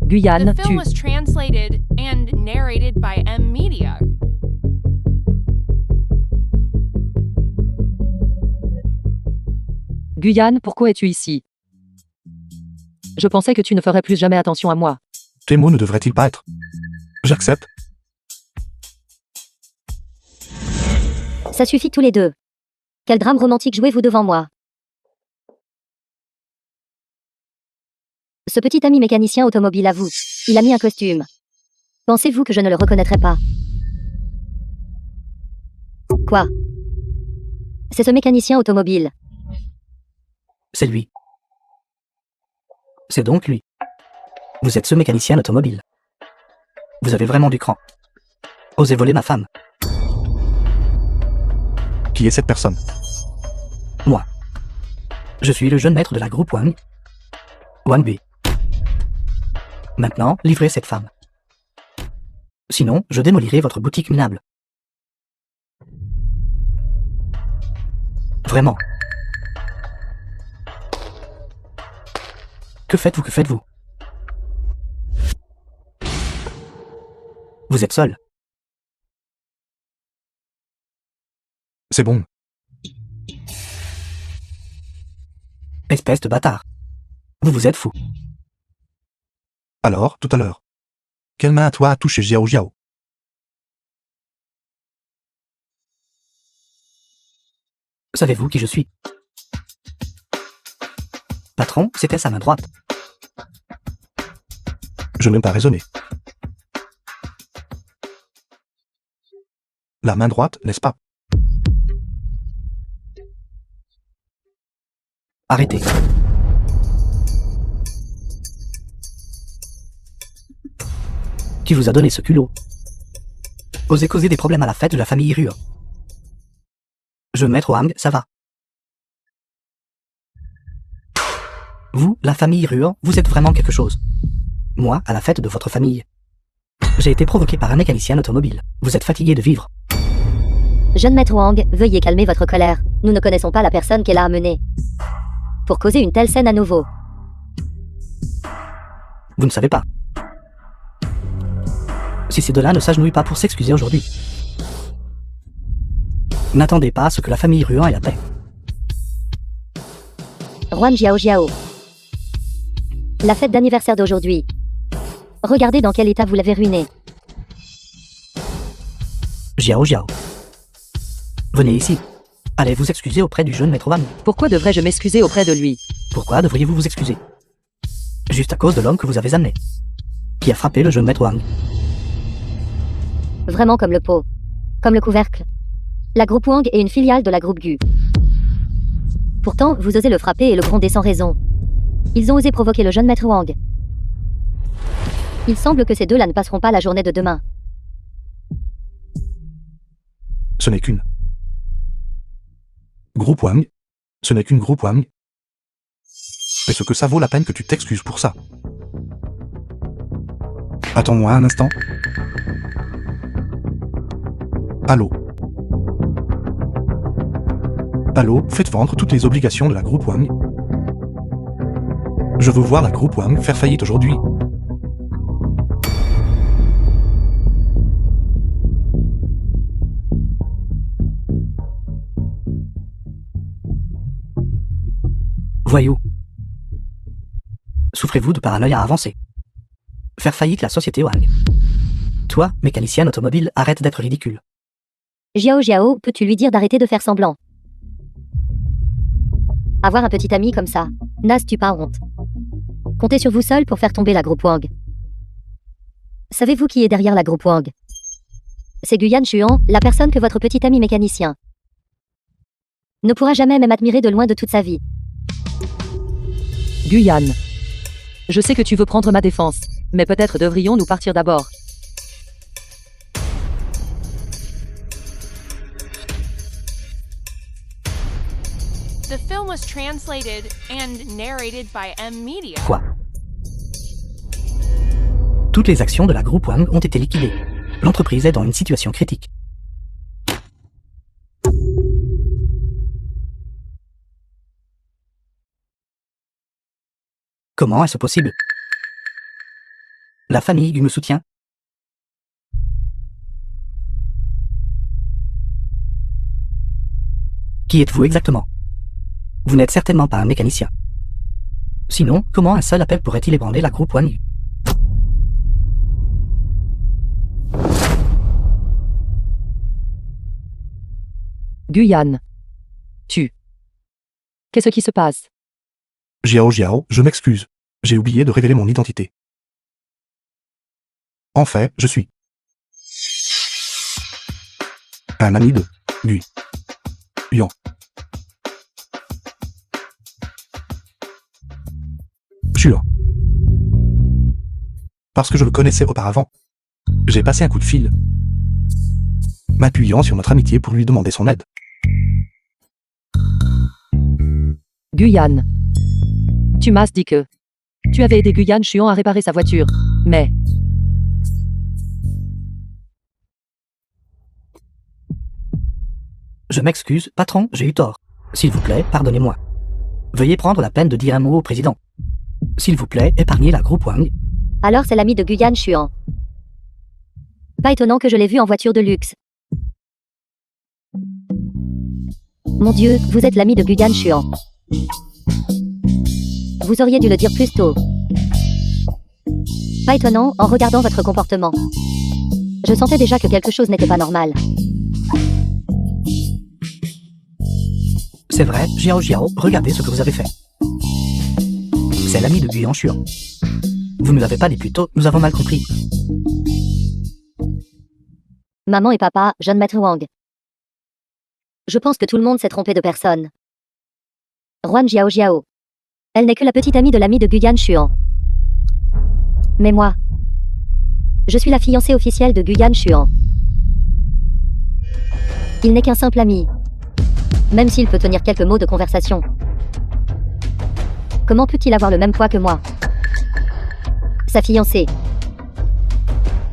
Guyane, The film tu. was translated and narrated by M Media. Guyane, pourquoi es-tu ici? Je pensais que tu ne ferais plus jamais attention à moi. Tes mots ne devraient-ils pas être? J'accepte. Ça suffit tous les deux. Quel drame romantique jouez-vous devant moi? Ce petit ami mécanicien automobile à vous. Il a mis un costume. Pensez-vous que je ne le reconnaîtrais pas? Quoi? C'est ce mécanicien automobile. C'est lui. C'est donc lui. Vous êtes ce mécanicien automobile. Vous avez vraiment du cran. Osez voler ma femme. Qui est cette personne? Moi. Je suis le jeune maître de la groupe Wang. Wang Bui. Maintenant, livrez cette femme. Sinon, je démolirai votre boutique minable. Vraiment. Que faites-vous, que faites-vous? Vous êtes seul. C'est bon. Espèce de bâtard. Vous êtes fou. Alors, tout à l'heure. Quelle main à toi a touché Jiao Jiao? Savez-vous qui je suis? Patron, c'était sa main droite. Je n'aime pas raisonner. La main droite, n'est-ce pas? Arrêtez. Qui vous a donné ce culot? Osez causer des problèmes à la fête de la famille Rua. Je maître Wang, ça va. Vous, la famille Rua, vous êtes vraiment quelque chose. Moi, à la fête de votre famille. J'ai été provoqué par un mécanicien automobile. Vous êtes fatigué de vivre. Jeune maître Wang, veuillez calmer votre colère. Nous ne connaissons pas la personne qu'elle a amenée. Pour causer une telle scène à nouveau. Vous ne savez pas. Si ces deux-là ne s'agenouillent pas pour s'excuser aujourd'hui. N'attendez pas à ce que la famille Ruan ait la paix. Juan Jiao Jiao. La fête d'anniversaire d'aujourd'hui. Regardez dans quel état vous l'avez ruiné. Jiao Jiao. Venez ici. Allez vous excuser auprès du jeune maître Wang. Pourquoi devrais-je m'excuser auprès de lui? Pourquoi devriez-vous vous excuser? Juste à cause de l'homme que vous avez amené. Qui a frappé le jeune maître Wang. Vraiment comme le pot. Comme le couvercle. La groupe Wang est une filiale de la groupe Gu. Pourtant, vous osez le frapper et le gronder sans raison. Ils ont osé provoquer le jeune maître Wang. Il semble que ces deux-là ne passeront pas la journée de demain. Ce n'est qu'une. Groupe Wang. Ce n'est qu'une groupe Wang. Est-ce que ça vaut la peine que tu t'excuses pour ça? Attends-moi un instant. Allô? Allô, faites vendre toutes les obligations de la groupe Wang. Je veux voir la groupe Wang faire faillite aujourd'hui. Voyou. Souffrez-vous de paranoïa avancée? Faire faillite la société Wang. Toi, mécanicienne automobile, arrête d'être ridicule. Jiao Jiao, peux-tu lui dire d'arrêter de faire semblant? Avoir un petit ami comme ça, n'as-tu pas honte? Comptez sur vous seul pour faire tomber la groupe Wang. Savez-vous qui est derrière la groupe Wang? C'est Guyan Chuan, la personne que votre petit ami mécanicien ne pourra jamais même admirer de loin de toute sa vie. Guyane. Je sais que tu veux prendre ma défense, mais peut-être devrions-nous partir d'abord. The film was translated and narrated by M Media. Quoi? Toutes les actions de la groupe Wang ont été liquidées. L'entreprise est dans une situation critique. Comment est-ce possible? La famille Gu me soutient. Qui êtes-vous exactement? Vous n'êtes certainement pas un mécanicien. Sinon, comment un seul appel pourrait-il ébranler la groupe Wang? Guyane. Qu'est-ce qui se passe? Jiao Jiao, je m'excuse. J'ai oublié de révéler mon identité. En fait, je suis un ami de Gu Yan. Chuan. Parce que je le connaissais auparavant, j'ai passé un coup de fil, m'appuyant sur notre amitié pour lui demander son aide. Guyane. Tu m'as dit que tu avais aidé Guyan Chuan à réparer sa voiture, mais... Je m'excuse, patron, j'ai eu tort. S'il vous plaît, pardonnez-moi. Veuillez prendre la peine de dire un mot au président. S'il vous plaît, épargnez la groupe Wang. Alors c'est l'ami de Guyan Chuan. Pas étonnant que je l'ai vu en voiture de luxe. Mon Dieu, vous êtes l'ami de Guyan Chuan. Vous auriez dû le dire plus tôt. Pas étonnant, en regardant votre comportement. Je sentais déjà que quelque chose n'était pas normal. C'est vrai, Jiao Jiao, regardez ce que vous avez fait. C'est l'ami de Guyan Chuan. Vous ne l'avez pas dit plus tôt, nous avons mal compris. Maman et papa, jeune maître Wang. Je pense que tout le monde s'est trompé de personne. Ruan Jiao Jiao. Elle n'est que la petite amie de l'ami de Guyan Chuan. Mais moi, je suis la fiancée officielle de Guyan Chuan. Il n'est qu'un simple ami. Même s'il peut tenir quelques mots de conversation. Comment peut-il avoir le même poids que moi? Sa fiancée.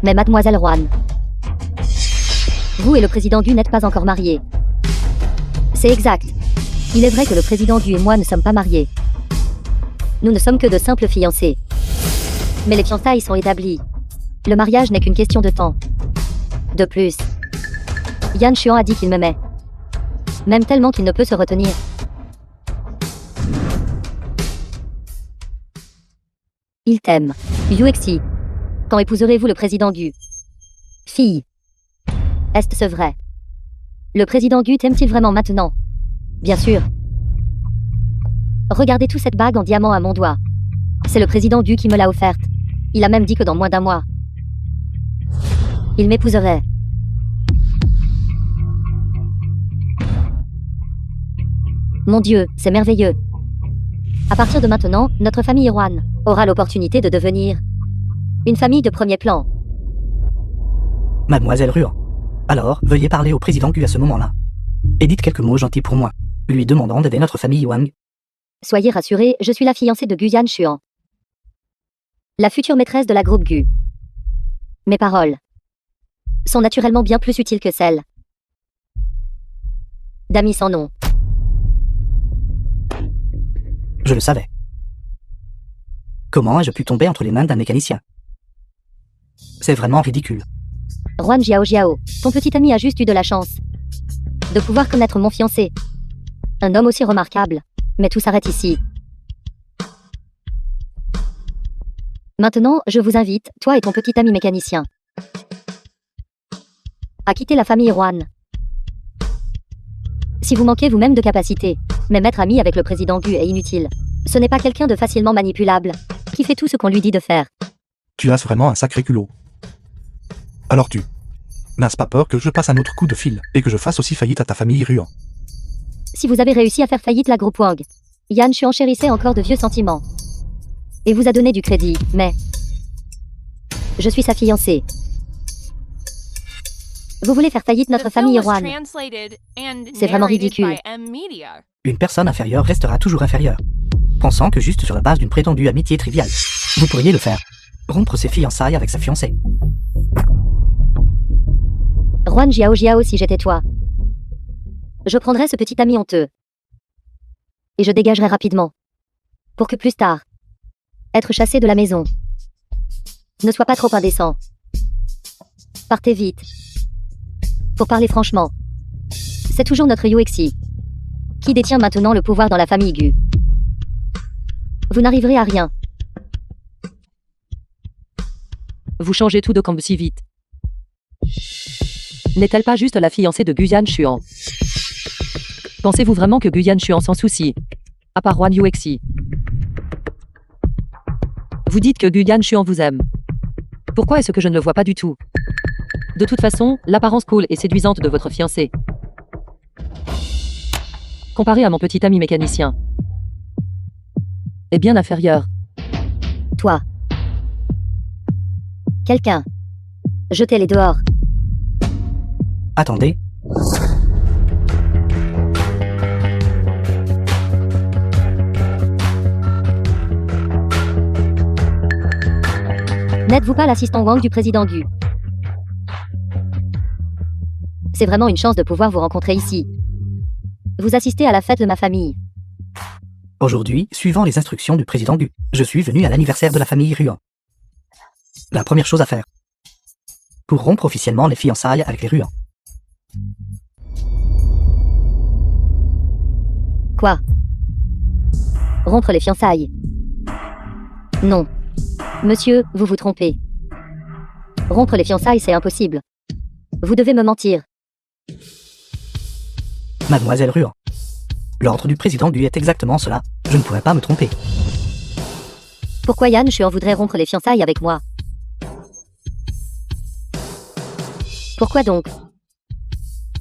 Mais mademoiselle Ruan. Vous et le président Gu n'êtes pas encore mariés. C'est exact. Il est vrai que le président Gu et moi ne sommes pas mariés. Nous ne sommes que de simples fiancés. Mais les fiançailles sont établies. Le mariage n'est qu'une question de temps. De plus, Yan Chuan a dit qu'il m'aimait. Même tellement qu'il ne peut se retenir. Il t'aime. Yuexi. Quand épouserez-vous le président Gu? Fille. Est-ce vrai? Le président Gu t'aime-t-il vraiment maintenant? Bien sûr. Regardez toute cette bague en diamant à mon doigt. C'est le président Gu qui me l'a offerte. Il a même dit que dans moins d'un mois, il m'épouserait. Mon Dieu, c'est merveilleux. À partir de maintenant, notre famille Ruan aura l'opportunité de devenir une famille de premier plan. Mademoiselle Ruan. Alors, veuillez parler au président Gu à ce moment-là. Et dites quelques mots gentils pour moi, lui demandant d'aider notre famille Wang. Soyez rassurés, je suis la fiancée de Guyan Chuan. La future maîtresse de la groupe Gu. Mes paroles sont naturellement bien plus utiles que celles d'amis sans nom. Je le savais. Comment ai-je pu tomber entre les mains d'un mécanicien? C'est vraiment ridicule. Ruan Jiao Jiao, ton petit ami a juste eu de la chance de pouvoir connaître mon fiancé. Un homme aussi remarquable. Mais tout s'arrête ici. Maintenant, je vous invite, toi et ton petit ami mécanicien, a quitté la famille Juan. Si vous manquez vous-même de capacité, mais m'être ami avec le président Gu est inutile. Ce n'est pas quelqu'un de facilement manipulable, qui fait tout ce qu'on lui dit de faire. Tu as vraiment un sacré culot. Alors tu n'as pas peur que je passe un autre coup de fil et que je fasse aussi faillite à ta famille Ruan? Si vous avez réussi à faire faillite la groupe Wang, Yan Xuan chérissait encore de vieux sentiments. Et vous a donné du crédit, mais... Je suis sa fiancée. Vous voulez faire faillite notre The film famille was Juan. translated and C'est vraiment narrated ridicule. by M Media. Une personne inférieure restera toujours inférieure. Pensant que juste sur la base d'une prétendue amitié triviale, vous pourriez le faire. Rompre ses fiançailles avec sa fiancée. Juan Jiao si j'étais toi. Je prendrais ce petit ami honteux. Et je dégagerais rapidement. Pour que plus tard, être chassé de la maison ne soit pas trop indécent. Partez vite. Pour parler franchement, c'est toujours notre Yuexi qui détient maintenant le pouvoir dans la famille Gu. Vous n'arriverez à rien. Vous changez tout de camp si vite. N'est-elle pas juste la fiancée de Gu Yanshuan? Pensez-vous vraiment que Gu Yanshuan s'en soucie? À part Juan Yuexi. Vous dites que Gu Yanshuan vous aime. Pourquoi est-ce que je ne le vois pas du tout? De toute façon, l'apparence cool et séduisante de votre fiancé, comparée à mon petit ami mécanicien, est bien inférieure. Toi. Quelqu'un. Jetez-les dehors. Attendez, N'êtes-vous pas l'assistant Wang du président Gu? C'est vraiment une chance de pouvoir vous rencontrer ici. Vous assistez à la fête de ma famille. aujourd'hui, suivant les instructions du président Gu, je suis venu à l'anniversaire de la famille Ruan. La première chose à faire, pour rompre officiellement les fiançailles avec les Ruan. Quoi? Rompre les fiançailles? Non. Monsieur, vous vous trompez. Rompre les fiançailles, c'est impossible. Vous devez me mentir. Mademoiselle Ruan. L'ordre du président Gu est exactement cela. Je ne pourrais pas me tromper. Pourquoi Yan Xuan voudrait rompre les fiançailles avec moi? Pourquoi donc?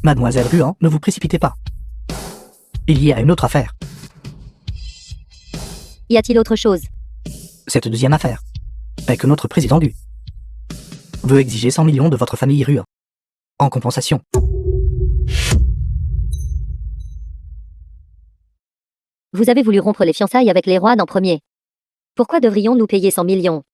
Mademoiselle Ruan, ne vous précipitez pas. Il y a une autre affaire. Y a-t-il autre chose? Cette deuxième affaire est que notre président Gu veut exiger 100 millions de votre famille Ruan. En compensation. Vous avez voulu rompre les fiançailles avec les Juan en premier. Pourquoi devrions-nous payer 100 millions?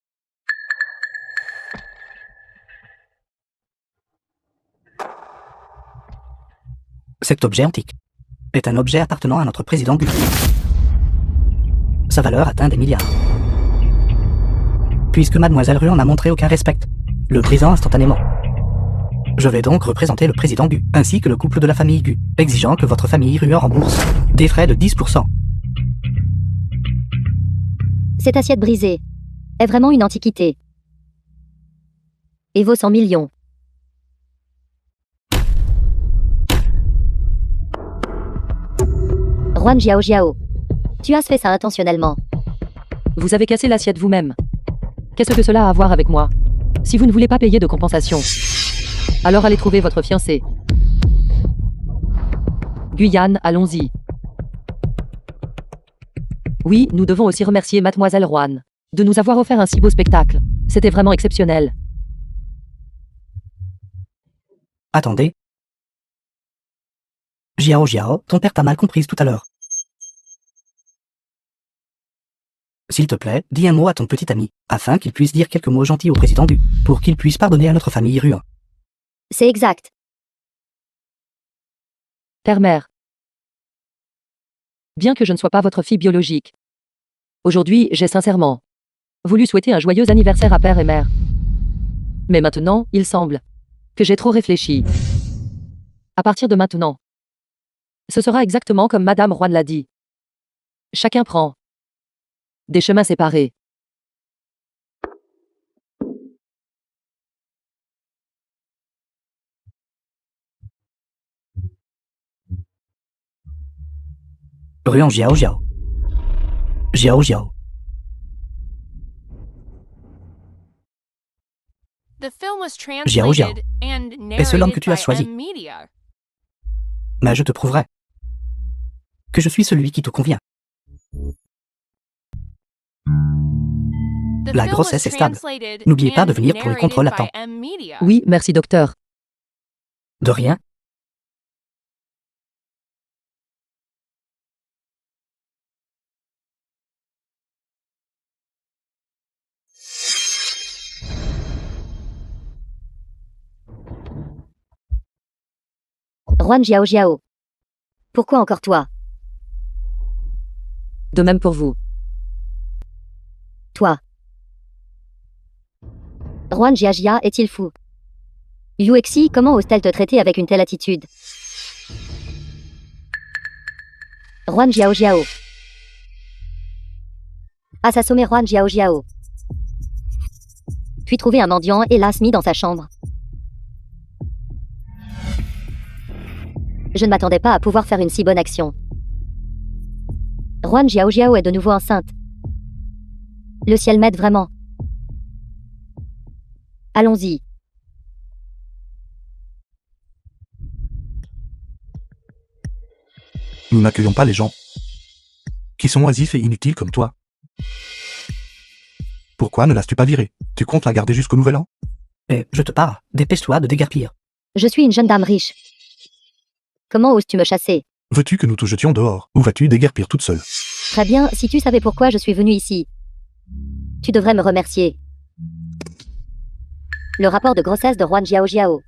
Cet objet antique est un objet appartenant à notre président Gu. Sa valeur atteint des milliards. Puisque Mademoiselle Ruan n'a montré aucun respect, le brisant instantanément. Je vais donc représenter le président Gu, ainsi que le couple de la famille Gu, exigeant que votre famille Ruan rembourse des frais de 10%. Cette assiette brisée est vraiment une antiquité. Et vaut 100 millions. Juan Jiao, tu as fait ça intentionnellement. Vous avez cassé l'assiette vous-même. Qu'est-ce que cela a à voir avec moi? Si vous ne voulez pas payer de compensation, alors allez trouver votre fiancé. Guyane, allons-y. Oui, nous devons aussi remercier Mademoiselle Juan de nous avoir offert un si beau spectacle. C'était vraiment exceptionnel. Attendez. Jiao, ton père t'a mal comprise tout à l'heure. S'il te plaît, dis un mot à ton petit ami, afin qu'il puisse dire quelques mots gentils au président Gu, pour qu'il puisse pardonner à notre famille Ruan. C'est exact. Père-mère. Bien que je ne sois pas votre fille biologique, aujourd'hui, j'ai sincèrement voulu souhaiter un joyeux anniversaire à père et mère. Mais maintenant, il semble que j'ai trop réfléchi. À partir de maintenant, ce sera exactement comme Madame Juan l'a dit. Chacun prend des chemins séparés. Rue en Jiao Jiao. Jiao Jiao. The film was Jiao Jiao. translated and Et c'est l'homme que narrated tu as by choisi. M-Media. Mais je te prouverai que je suis celui qui te convient. The La film grossesse was est stable. translated N'oubliez pas de and venir pour les narrated contrôles à by temps. M-Media. Oui, merci docteur. De rien. Juan Jiao Jiao. Pourquoi encore toi? De même pour vous. Toi. Juan Jiajia est-il fou? Yuexi, comment ose-t-elle te traiter avec une telle attitude? Juan Jiao Jiao. Assassommer Juan Jiao Jiao. Puis trouver un mendiant hélas mis dans sa chambre. Je ne m'attendais pas à pouvoir faire une si bonne action. Juan Jiao Jiao est de nouveau enceinte. Le ciel m'aide vraiment. Allons-y. Nous n'accueillons pas les gens qui sont oisifs et inutiles comme toi. Pourquoi ne l'as-tu pas virée? Tu comptes la garder jusqu'au nouvel an? Et je te parle, dépêche-toi de déguerpir. Je suis une jeune dame riche. Comment oses-tu me chasser? Veux-tu que nous te jetions dehors, ou vas-tu déguerpir toute seule? Très bien, si tu savais pourquoi je suis venue ici. Tu devrais me remercier. Le rapport de grossesse de Juan Jiao Jiao.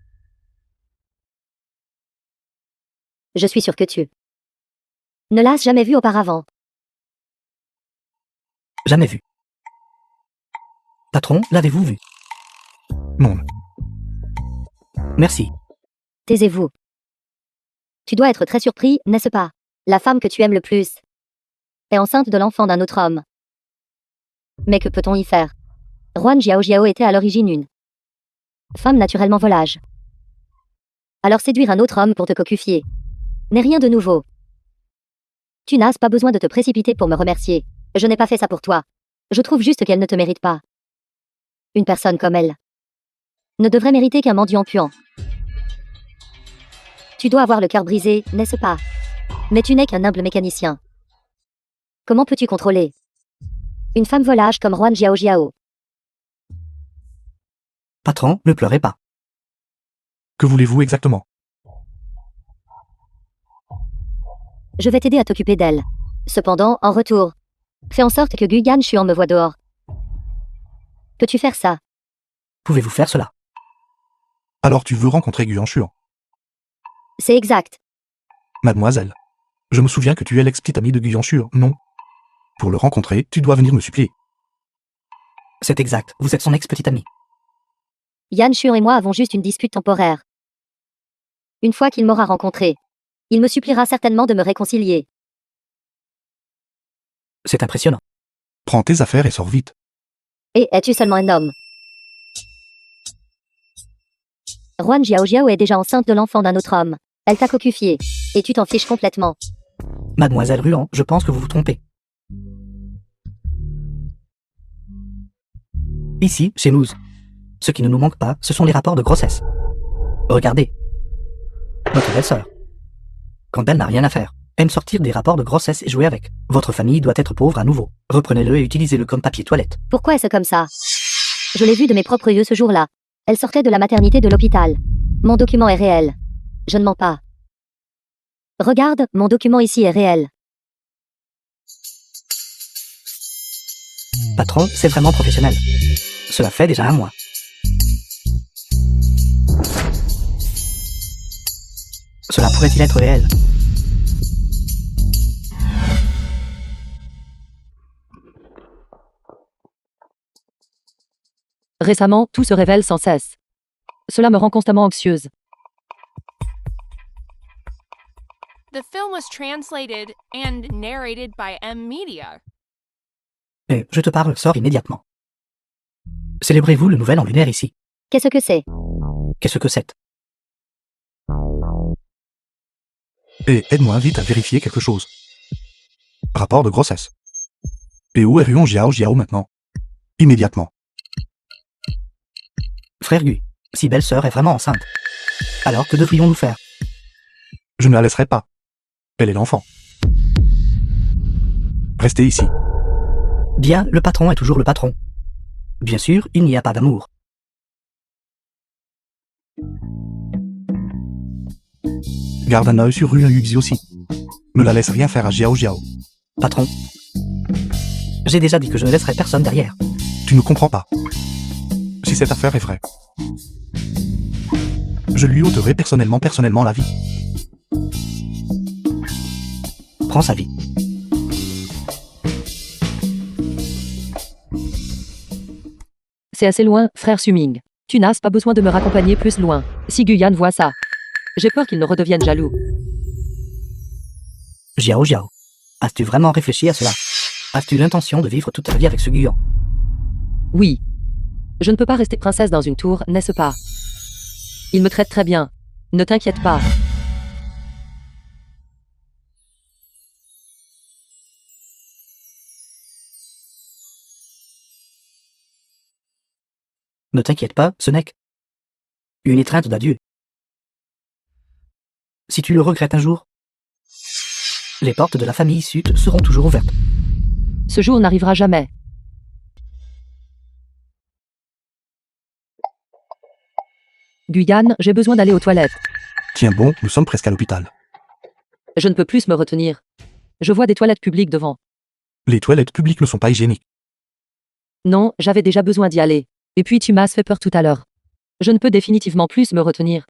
Je suis sûre que tu ne l'as jamais vu auparavant. Jamais vu. Patron, l'avez-vous vu? Non. Merci. Taisez-vous. Tu dois être très surpris, n'est-ce pas? La femme que tu aimes le plus est enceinte de l'enfant d'un autre homme. Mais que peut-on y faire? Juan Jiao Jiao était à l'origine une femme naturellement volage. Alors séduire un autre homme pour te cocufier n'est rien de nouveau. Tu n'as pas besoin de te précipiter pour me remercier. Je n'ai pas fait ça pour toi. Je trouve juste qu'elle ne te mérite pas. Une personne comme elle ne devrait mériter qu'un mendiant puant. Tu dois avoir le cœur brisé, n'est-ce pas? Mais tu n'es qu'un humble mécanicien. Comment peux-tu contrôler une femme volage comme Juan Jiao Jiao? Patron, ne pleurez pas. Que voulez-vous exactement? Je vais t'aider à t'occuper d'elle. Cependant, en retour, fais en sorte que Gu Yanshuan me voie dehors. Peux-tu faire ça? Pouvez-vous faire cela? Alors tu veux rencontrer Guan Shuan? C'est exact. Mademoiselle. Je me souviens que tu es l'ex-petite amie de Guan Shuan, non? Pour le rencontrer, tu dois venir me supplier. C'est exact, vous êtes son ex-petite amie. Yanshuan et moi avons juste une dispute temporaire. Une fois qu'il m'aura rencontré, il me suppliera certainement de me réconcilier. C'est impressionnant. Prends tes affaires et sors vite. Et es-tu seulement un homme? Juan Jiao Jiao est déjà enceinte de l'enfant d'un autre homme. Elle t'a cocufié. Et tu t'en fiches complètement. Mademoiselle Ruan, je pense que vous vous trompez. Ici, chez nous, ce qui ne nous manque pas, ce sont les rapports de grossesse. Regardez. Notre belle-sœur. Quand elle n'a rien à faire, aime sortir des rapports de grossesse et jouer avec. Votre famille doit être pauvre à nouveau. Reprenez-le et utilisez-le comme papier toilette. Pourquoi est-ce comme ça? Je l'ai vu de mes propres yeux ce jour-là. Elle sortait de la maternité de l'hôpital. Mon document est réel. Je ne mens pas. Regarde, mon document ici est réel. Patron, c'est vraiment professionnel. Cela fait déjà un mois. Cela pourrait-il être réel? Récemment, tout se révèle sans cesse. Cela me rend constamment anxieuse. The film was translated and narrated by M-Media. Et je te parle, sors immédiatement. Célébrez-vous le nouvel an lunaire ici. Qu'est-ce que c'est? Qu'est-ce que c'est? Et aide-moi vite à vérifier quelque chose. Rapport de grossesse. Et où est Ruon Jiao maintenant? Immédiatement. Frère Gu, si belle-sœur est vraiment enceinte, alors que devrions-nous faire? Je ne la laisserai pas. Elle est l'enfant. Restez ici. Bien, le patron est toujours le patron. Bien sûr, il n'y a pas d'amour. Garde un œil sur Ruon Yuxi aussi. Ne la laisse rien faire à Jiao. Patron, j'ai déjà dit que je ne laisserai personne derrière. Tu ne comprends pas. Si cette affaire est vraie, je lui ôterai personnellement la vie. Prends sa vie. C'est assez loin, frère Suming. Tu n'as pas besoin de me raccompagner plus loin. Si Guyan voit ça, j'ai peur qu'il ne redevienne jaloux. Jiao, as-tu vraiment réfléchi à cela? As-tu l'intention de vivre toute ta vie avec ce Guyan? Oui. Je ne peux pas rester princesse dans une tour, n'est-ce pas? Il me traite très bien. Ne t'inquiète pas. Ne t'inquiète pas, ce n'est qu'une étreinte d'adieu. Si tu le regrettes un jour, les portes de la famille Sud seront toujours ouvertes. Ce jour n'arrivera jamais. Guyan, j'ai besoin d'aller aux toilettes. Tiens bon, nous sommes presque à l'hôpital. Je ne peux plus me retenir. Je vois des toilettes publiques devant. Les toilettes publiques ne sont pas hygiéniques. Non, j'avais déjà besoin d'y aller. Et puis tu m'as fait peur tout à l'heure. Je ne peux définitivement plus me retenir.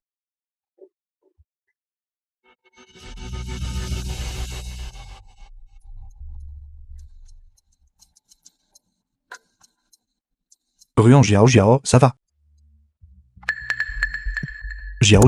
Ruon Jiao, ça va. Jiao.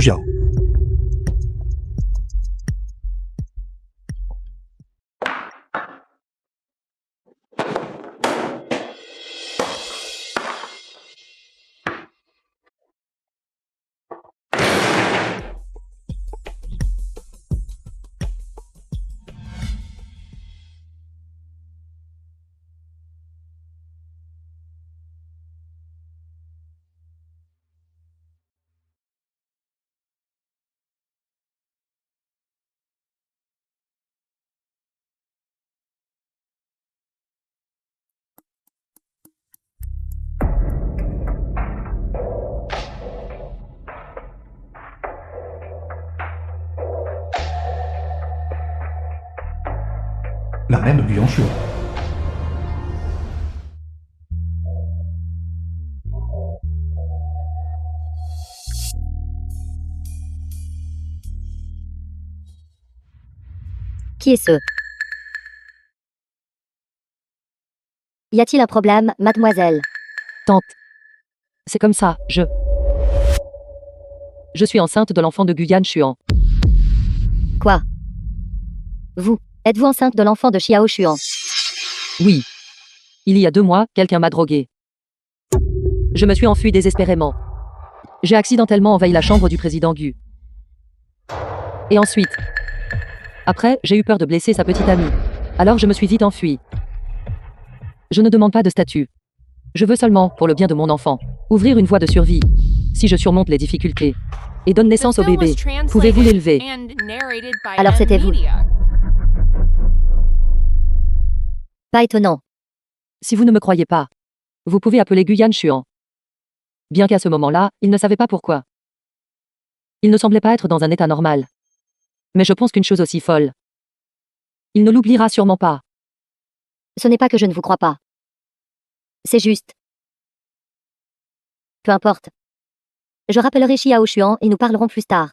La reine de Guyanchuo. Qui est ce? Y a-t-il un problème, mademoiselle? Tante. C'est comme ça, je suis enceinte de l'enfant de Guyan Xuan. Quoi? Vous, êtes-vous enceinte de l'enfant de Xiao Xuan? Oui. Il y a 2 mois, quelqu'un m'a droguée. Je me suis enfuie désespérément. J'ai accidentellement envahi la chambre du président Gu. Et ensuite, après, j'ai eu peur de blesser sa petite amie. Alors je me suis vite enfuie. Je ne demande pas de statut. Je veux seulement, pour le bien de mon enfant, ouvrir une voie de survie. Si je surmonte les difficultés et donne naissance au bébé, pouvez-vous l'élever? Alors c'était vous. Pas étonnant. Si vous ne me croyez pas, vous pouvez appeler Guyan Xuan. Bien qu'à ce moment-là, il ne savait pas pourquoi. Il ne semblait pas être dans un état normal. Mais je pense qu'une chose aussi folle. Il ne l'oubliera sûrement pas. Ce n'est pas que je ne vous crois pas. C'est juste. Peu importe. Je rappellerai Xiao Xuan et nous parlerons plus tard.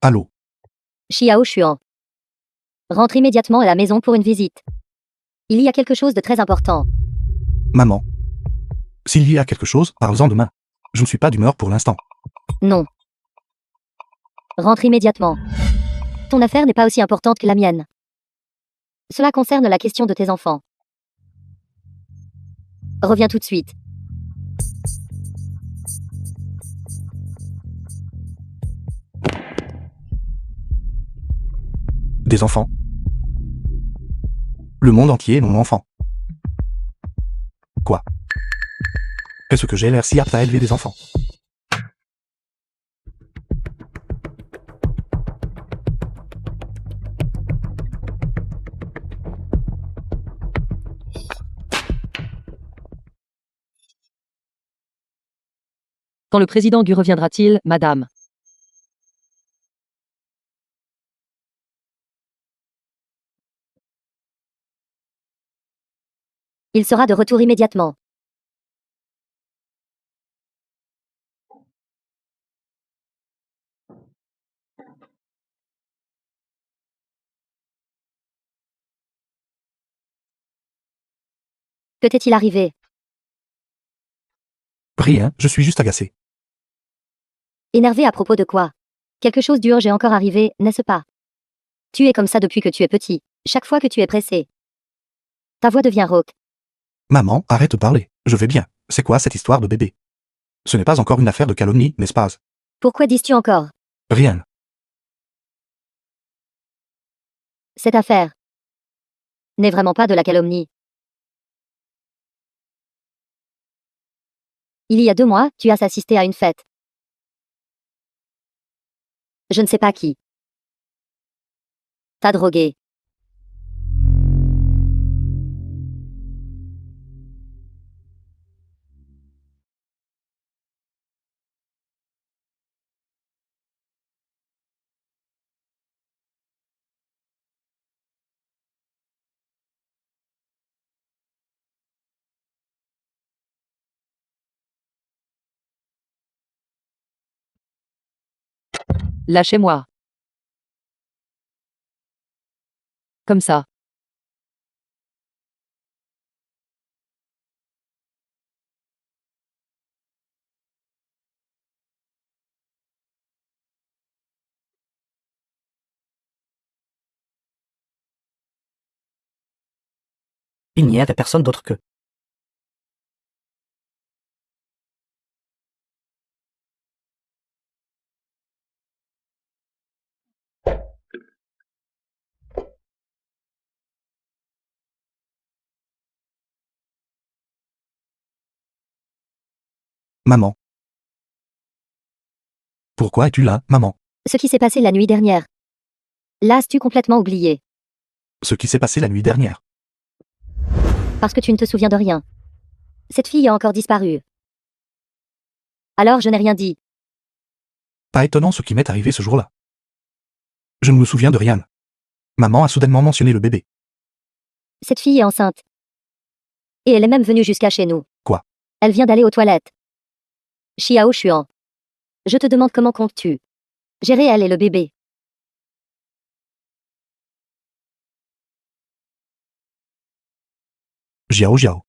Allô? Xiao Xuan. Rentre immédiatement à la maison pour une visite. Il y a quelque chose de très important. Maman. S'il y a quelque chose, parle-en demain. Je ne suis pas d'humeur pour l'instant. Non. Rentre immédiatement. Ton affaire n'est pas aussi importante que la mienne. Cela concerne la question de tes enfants. Reviens tout de suite. Des enfants. Le monde entier est mon enfant. Quoi? Est-ce que j'ai l'air si apte à élever des enfants? Quand le président Gu reviendra-t-il, madame? Il sera de retour immédiatement. Que t'est-il arrivé? Rien, je suis juste agacé. Énervé à propos de quoi? Quelque chose d'urgent est encore arrivé, n'est-ce pas? Tu es comme ça depuis que tu es petit, chaque fois que tu es pressé. Ta voix devient rauque. Maman, arrête de parler. Je vais bien. C'est quoi cette histoire de bébé? Ce n'est pas encore une affaire de calomnie, n'est-ce pas? Pourquoi dis-tu encore? Rien. Cette affaire n'est vraiment pas de la calomnie. Il y a 2 mois, tu as assisté à une fête. Je ne sais pas qui. T'as drogué. Lâchez-moi. Comme ça. Il n'y avait personne d'autre que... Maman. Pourquoi es-tu là, maman? Ce qui s'est passé la nuit dernière. L'as-tu complètement oublié? Ce qui s'est passé la nuit dernière. Parce que tu ne te souviens de rien. Cette fille a encore disparu. Alors je n'ai rien dit. Pas étonnant ce qui m'est arrivé ce jour-là. Je ne me souviens de rien. Maman a soudainement mentionné le bébé. Cette fille est enceinte. Et elle est même venue jusqu'à chez nous. Quoi? Elle vient d'aller aux toilettes. Xiao Xuan. Je te demande comment comptes-tu gérer elle et le bébé? Jiao Jiao.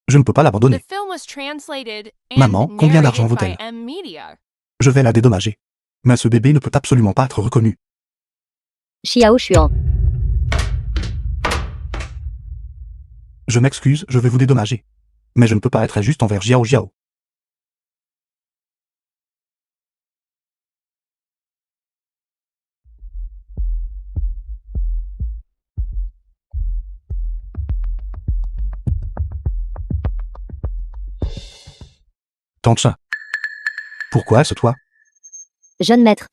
Je ne peux pas The l'abandonner. film was translated and Maman, combien d'argent narrated by vaut-elle? M Media. Je vais la dédommager. Mais ce bébé ne peut absolument pas être reconnu. Xiao Xuan. Je m'excuse, je vais vous dédommager. Mais je ne peux pas être injuste envers Jiao Jiao. Tantcha. Pourquoi est-ce toi? Jeune maître.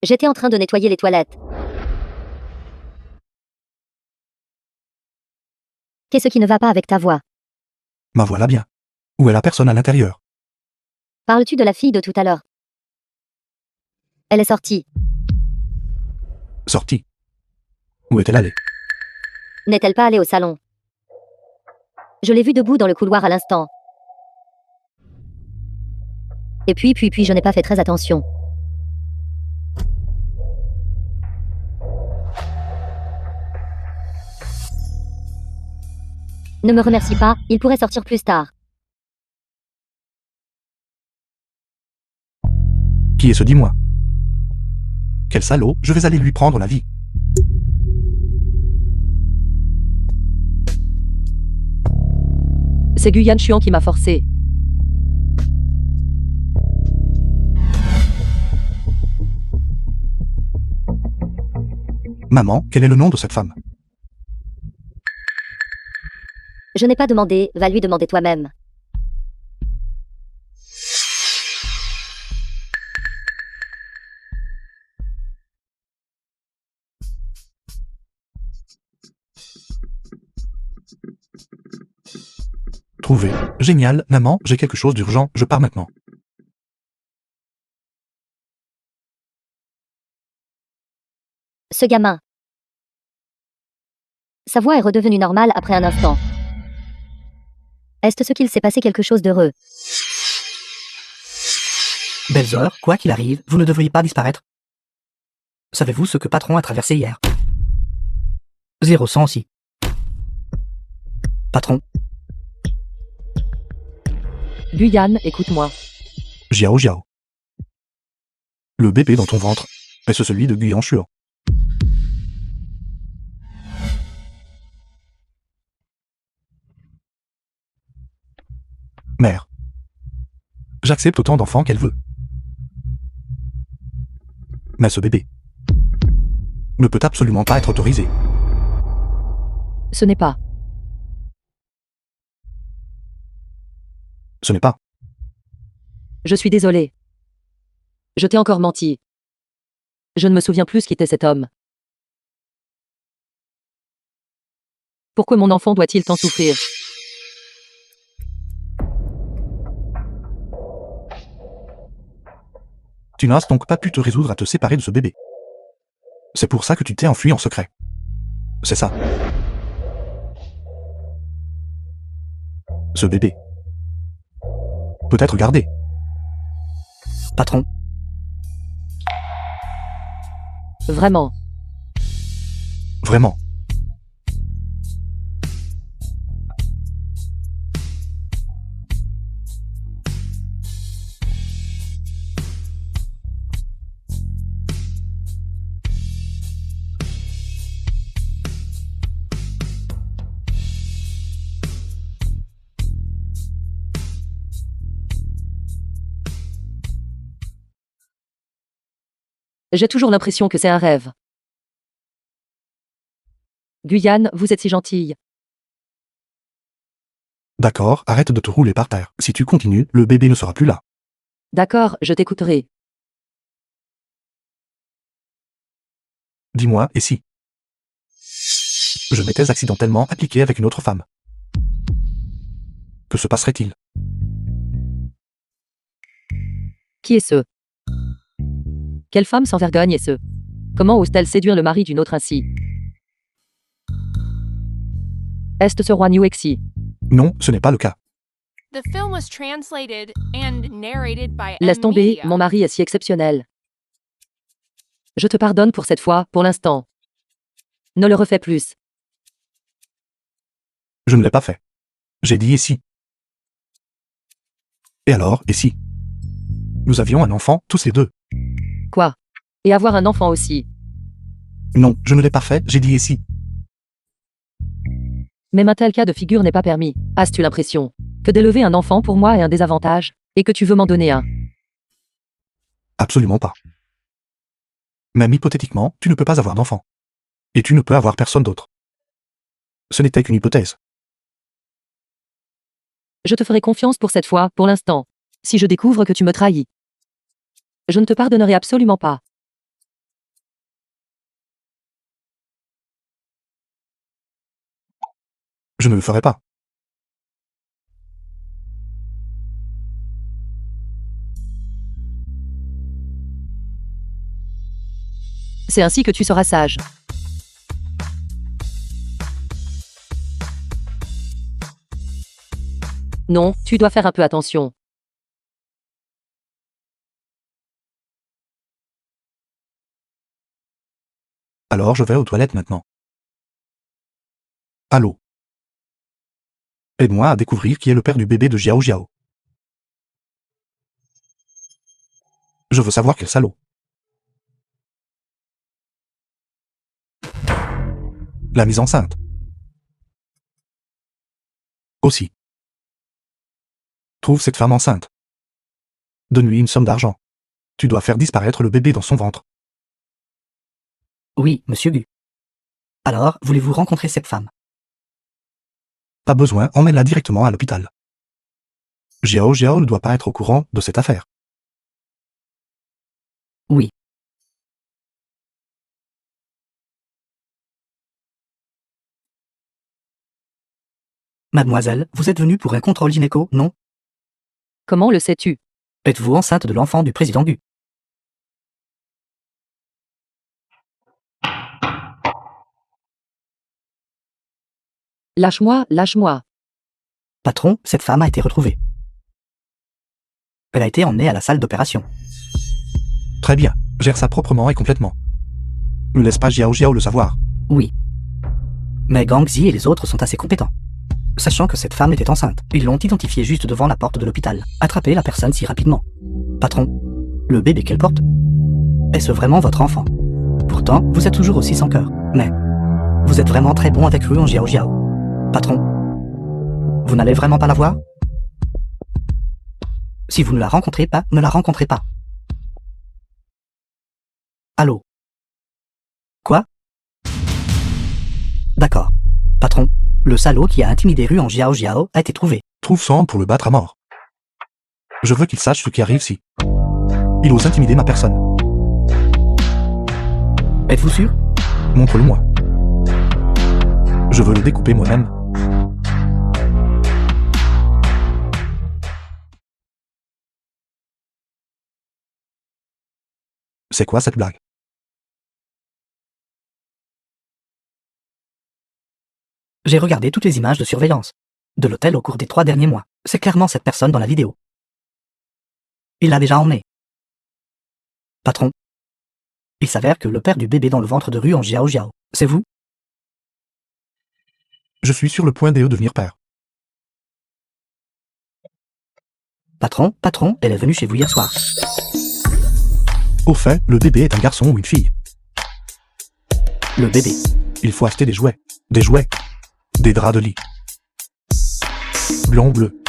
J'étais en train de nettoyer les toilettes. Qu'est-ce qui ne va pas avec ta voix? Ma voilà bien. Où est la personne à l'intérieur? Parles-tu de la fille de tout à l'heure? Elle est sortie. Sortie. Où est-elle allée? N'est-elle pas allée au salon? Je l'ai vue debout dans le couloir à l'instant. Et puis je n'ai pas fait très attention. Ne me remercie pas, il pourrait sortir plus tard. Qui est ce dis-moi? Quel salaud, je vais aller lui prendre la vie. C'est Guyan Chuan qui m'a forcé. Maman, quel est le nom de cette femme? Je n'ai pas demandé, va lui demander toi-même. Trouvé. Génial, maman, j'ai quelque chose d'urgent, je pars maintenant. Ce gamin. Sa voix est redevenue normale après un instant. Est-ce ce qu'il s'est passé quelque chose d'heureux? Belzor, quoi qu'il arrive, vous ne devriez pas disparaître. Savez-vous ce que Patron a traversé hier? 0 aussi. Patron, Guyan, écoute-moi. Jiao Jiao. Le bébé dans ton ventre, est-ce celui de Guyan Chuan? Mère. J'accepte autant d'enfants qu'elle veut. Mais ce bébé ne peut absolument pas être autorisé. Ce n'est pas. Ce n'est pas. Je suis désolé. Je t'ai encore menti. Je ne me souviens plus qui était cet homme. Pourquoi mon enfant doit-il tant souffrir? Tu n'as donc pas pu te résoudre à te séparer de ce bébé. C'est pour ça que tu t'es enfui en secret. C'est ça. Ce bébé peut être gardé. patron, Vraiment. Vraiment. J'ai toujours l'impression que c'est un rêve. Guyan, vous êtes si gentille. D'accord, arrête de te rouler par terre. Si tu continues, le bébé ne sera plus là. D'accord, je t'écouterai. Dis-moi, et si je m'étais accidentellement appliqué avec une autre femme? Que se passerait-il? Qui est ce? Quelle femme sans vergogne est ce? Comment ose-t-elle séduire le mari d'une autre ainsi? Est-ce ce roi Niuexi? Non, ce n'est pas le cas. The film was translated and narrated by Laisse tomber, M-Media. mon mari est si exceptionnel. Je te pardonne pour cette fois, pour l'instant. Ne le refais plus. Je ne l'ai pas fait. J'ai dit et si. Et alors, et si nous avions un enfant, tous les deux? Quoi? Et avoir un enfant aussi. Non, je ne l'ai pas fait, j'ai dit et si. Même un tel cas de figure n'est pas permis. As-tu l'impression que d'élever un enfant pour moi est un désavantage, et que tu veux m'en donner un? Absolument pas. Même hypothétiquement, tu ne peux pas avoir d'enfant. Et tu ne peux avoir personne d'autre. Ce n'était qu'une hypothèse. Je te ferai confiance pour cette fois, pour l'instant. Si je découvre que tu me trahis, je ne te pardonnerai absolument pas. Je ne le ferai pas. C'est ainsi que tu seras sage. Non, tu dois faire un peu attention. Alors je vais aux toilettes maintenant. Allô? Aide-moi à découvrir qui est le père du bébé de Jiao Jiao. Je veux savoir quel salaud. La mise enceinte. Aussi. Trouve cette femme enceinte. Donne-lui une somme d'argent. Tu dois faire disparaître le bébé dans son ventre. Oui, monsieur Gu. Alors, voulez-vous rencontrer cette femme? Pas besoin, emmène-la directement à l'hôpital. Jiao Jiao ne doit pas être au courant de cette affaire. Oui. Mademoiselle, vous êtes venue pour un contrôle gynéco, non? Comment le sais-tu? Êtes-vous enceinte de l'enfant du président Gu? Lâche-moi, lâche-moi. Patron, cette femme a été retrouvée. Elle a été emmenée à la salle d'opération. Très bien, gère ça proprement et complètement. Ne laisse pas Jiao Jiao le savoir. Oui. Mais Gang Zi et les autres sont assez compétents. Sachant que cette femme était enceinte, ils l'ont identifiée juste devant la porte de l'hôpital. Attrapez la personne si rapidement. Patron, le bébé qu'elle porte, est-ce vraiment votre enfant? Pourtant, vous êtes toujours aussi sans cœur. Mais, vous êtes vraiment très bon avec Ruan Jiao Jiao. Patron, vous n'allez vraiment pas la voir? Si vous ne la rencontrez pas, ne la rencontrez pas. Allô? Quoi? D'accord. Patron, le salaud qui a intimidé Ruan Jiao Jiao a été trouvé. Trouve son pour le battre à mort. Je veux qu'il sache ce qui arrive si il ose intimider ma personne. Êtes-vous sûr? Montre-le-moi. Je veux le découper moi-même. C'est quoi cette blague? J'ai regardé toutes les images de surveillance de l'hôtel au cours des 3 derniers mois. C'est clairement cette personne dans la vidéo. Il l'a déjà emmené. Patron, il s'avère que le père du bébé dans le ventre de Ruan Jiao Jiao, c'est vous? Je suis sur le point de devenir père. Patron, elle est venue chez vous hier soir. Au fait, le bébé est un garçon ou une fille. Le bébé. Il faut acheter des jouets. Des draps de lit. Blanc ou bleu.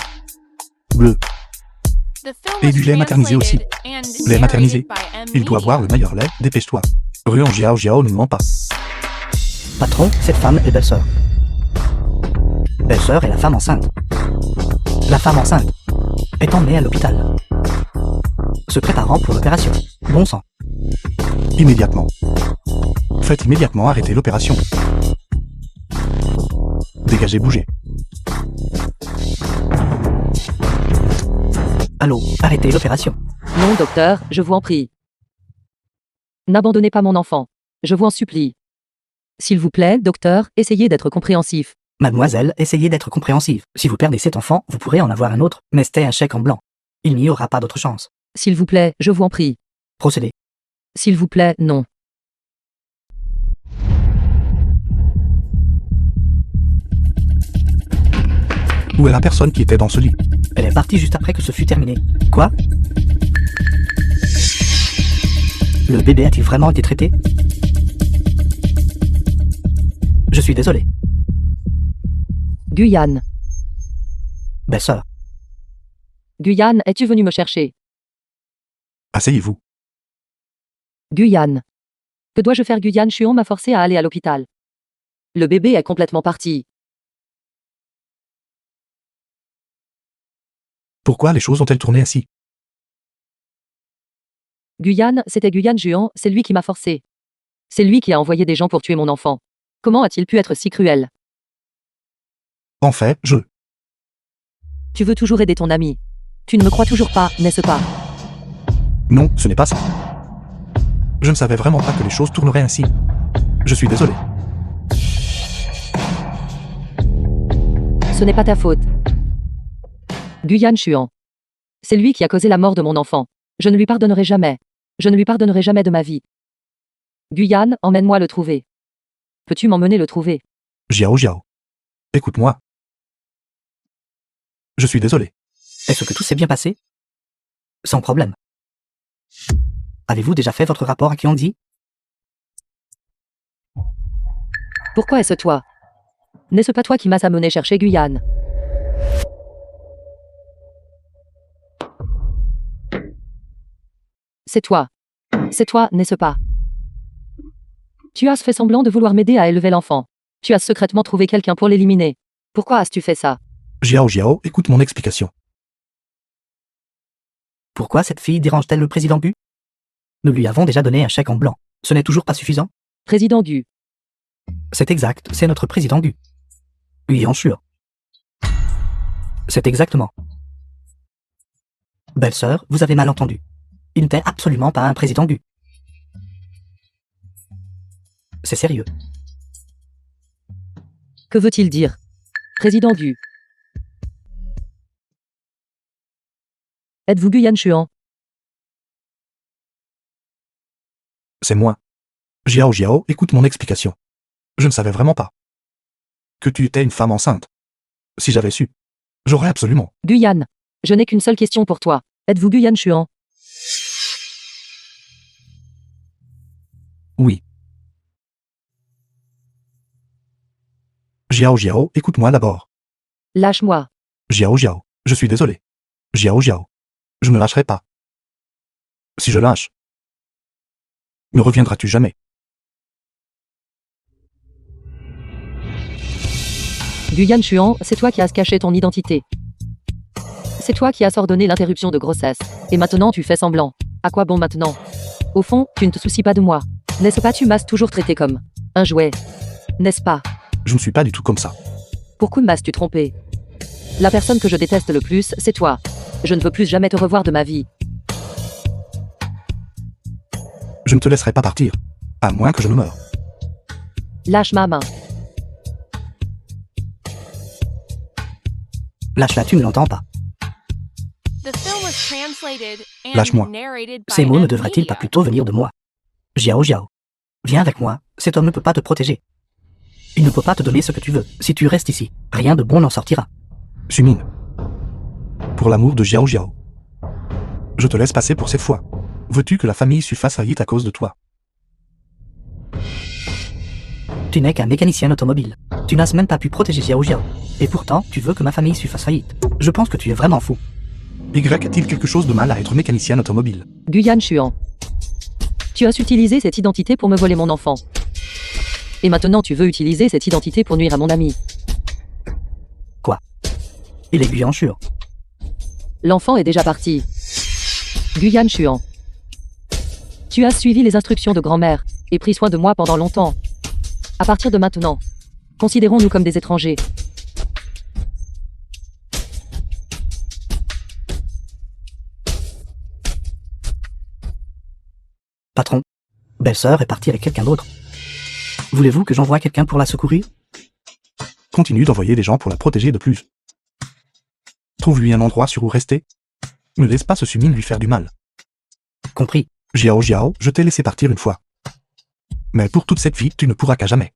Bleu. The film Et was du lait maternisé aussi. translated and Lait maternisé. narrated by M. Il doit Media. boire le meilleur lait, dépêche-toi. Ruan Jiao Jiao ne ment pas. Patron, cette femme est belle-sœur. Belle-sœur est la femme enceinte. La femme enceinte est emmenée à l'hôpital, se préparant pour l'opération. Bon sang. Immédiatement. Faites immédiatement arrêter l'opération. Dégagez, bougez. Allô, arrêtez l'opération. Non, docteur, je vous en prie. N'abandonnez pas mon enfant. Je vous en supplie. S'il vous plaît, docteur, essayez d'être compréhensif. Mademoiselle, essayez d'être compréhensive. Si vous perdez cet enfant, vous pourrez en avoir un autre, mais c'était un chèque en blanc. Il n'y aura pas d'autre chance. S'il vous plaît, je vous en prie. Procédez. S'il vous plaît, non. Où est la personne qui était dans ce lit? Elle est partie juste après que ce fut terminé. Quoi? Le bébé a-t-il vraiment été traité? Je suis désolé. Guyane. Belle-sœur, Guyane, es-tu venu me chercher? Asseyez-vous. Guyane. Que dois-je faire, Guyane? Chuon m'a forcé à aller à l'hôpital. Le bébé est complètement parti. Pourquoi les choses ont-elles tourné ainsi? Guyane, c'était Guyane Juan, c'est lui qui m'a forcé. C'est lui qui a envoyé des gens pour tuer mon enfant. Comment a-t-il pu être si cruel? En fait, Tu veux toujours aider ton ami. Tu ne me crois toujours pas, n'est-ce pas? Non, ce n'est pas ça. Je ne savais vraiment pas que les choses tourneraient ainsi. Je suis désolé. Ce n'est pas ta faute. Guyane Chuan. C'est lui qui a causé la mort de mon enfant. Je ne lui pardonnerai jamais. Je ne lui pardonnerai jamais de ma vie. Guyane, emmène-moi le trouver. Peux-tu m'emmener le trouver? Jiao Jiao. Écoute-moi. Je suis désolé. est-ce que tout s'est bien passé? Sans problème. Avez-vous déjà fait votre rapport à Kyangji? Pourquoi est-ce toi? N'est-ce pas toi qui m'as amené chercher Guyane? C'est toi. C'est toi, n'est-ce pas? Tu as fait semblant de vouloir m'aider à élever l'enfant. Tu as secrètement trouvé quelqu'un pour l'éliminer. Pourquoi as-tu fait ça? Jiao, écoute mon explication. Pourquoi cette fille dérange-t-elle le président Gu? Nous lui avons déjà donné un chèque en blanc. Ce n'est toujours pas suffisant? Président Gu. C'est exact, c'est notre président Gu. Oui, en sûr. C'est exactement. Belle-sœur, vous avez mal entendu. Il n'était absolument pas un président Gu. C'est sérieux. Que veut-il dire? Président Gu. Êtes-vous Gu Yanshuan? C'est moi. Jiao, écoute mon explication. Je ne savais vraiment pas que tu étais une femme enceinte. Si j'avais su, j'aurais absolument. Guyane. Je n'ai qu'une seule question pour toi. Êtes-vous Gu Yanshuan? Oui. Jiao, écoute-moi d'abord. Lâche-moi. Jiao, je suis désolé. Jiao, je ne lâcherai pas. Si je lâche, ne reviendras-tu jamais? Gu Yanshuan, c'est toi qui as caché ton identité. C'est toi qui as ordonné l'interruption de grossesse. Et maintenant tu fais semblant. À quoi bon maintenant? Au fond, tu ne te soucies pas de moi. N'est-ce pas? Tu m'as toujours traité comme un jouet. N'est-ce pas? Je ne suis pas du tout comme ça. Pourquoi m'as-tu trompé? La personne que je déteste le plus, c'est toi. Je ne veux plus jamais te revoir de ma vie. Je ne te laisserai pas partir, à moins que je ne meure. Lâche ma main. Lâche-la, tu ne l'entends pas. The film was translated and Lâche-moi. narrated by Ces mots ne M devraient-ils pas Media. plutôt venir de moi? Jiao, viens avec moi, cet homme ne peut pas te protéger. Il ne peut pas te donner ce que tu veux. Si tu restes ici, rien de bon n'en sortira. Sumin. Pour l'amour de Jiao, je te laisse passer pour cette fois. Veux-tu que la famille Su fasse faillite à cause de toi? Tu n'es qu'un mécanicien automobile. Tu n'as même pas pu protéger Jiao. Et pourtant, tu veux que ma famille Su fasse faillite. Je pense que tu es vraiment fou. Y a-t-il quelque chose de mal à être mécanicien automobile? Gu Yanshuan. Tu as utilisé cette identité pour me voler mon enfant. Et maintenant tu veux utiliser cette identité pour nuire à mon ami. Il est Guyanshuan. L'enfant est déjà parti. Gu Yanshuan. Tu as suivi les instructions de grand-mère et pris soin de moi pendant longtemps. À partir de maintenant, considérons-nous comme des étrangers. Patron, belle-sœur est partie avec quelqu'un d'autre. Voulez-vous que j'envoie quelqu'un pour la secourir? Continue d'envoyer des gens pour la protéger de plus. Trouve-lui un endroit sur où rester. Ne laisse pas ce Sumin lui faire du mal. Compris. Jiao, je t'ai laissé partir une fois. Mais pour toute cette vie, tu ne pourras qu'à jamais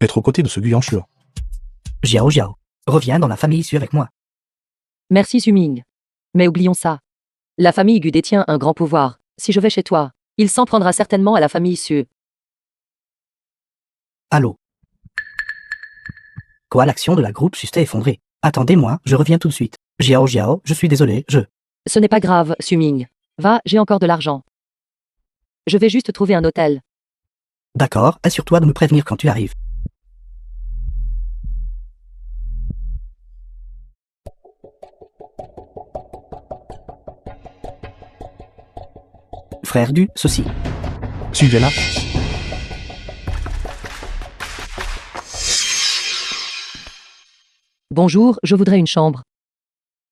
être aux côtés de ce Guyanshuan. Jiao, reviens dans la famille Su avec moi. Merci Suming. Mais oublions ça. La famille Gu détient un grand pouvoir. Si je vais chez toi, il s'en prendra certainement à la famille Su. Allô? Quoi, l'action de la groupe Su s'est effondrée? Attendez-moi, je reviens tout de suite. Jiao, je suis désolé, Ce n'est pas grave, Suming. Va, j'ai encore de l'argent. Je vais juste trouver un hôtel. D'accord, assure-toi de me prévenir quand tu arrives. Frère du, ceci. Suivez-la. Bonjour, je voudrais une chambre.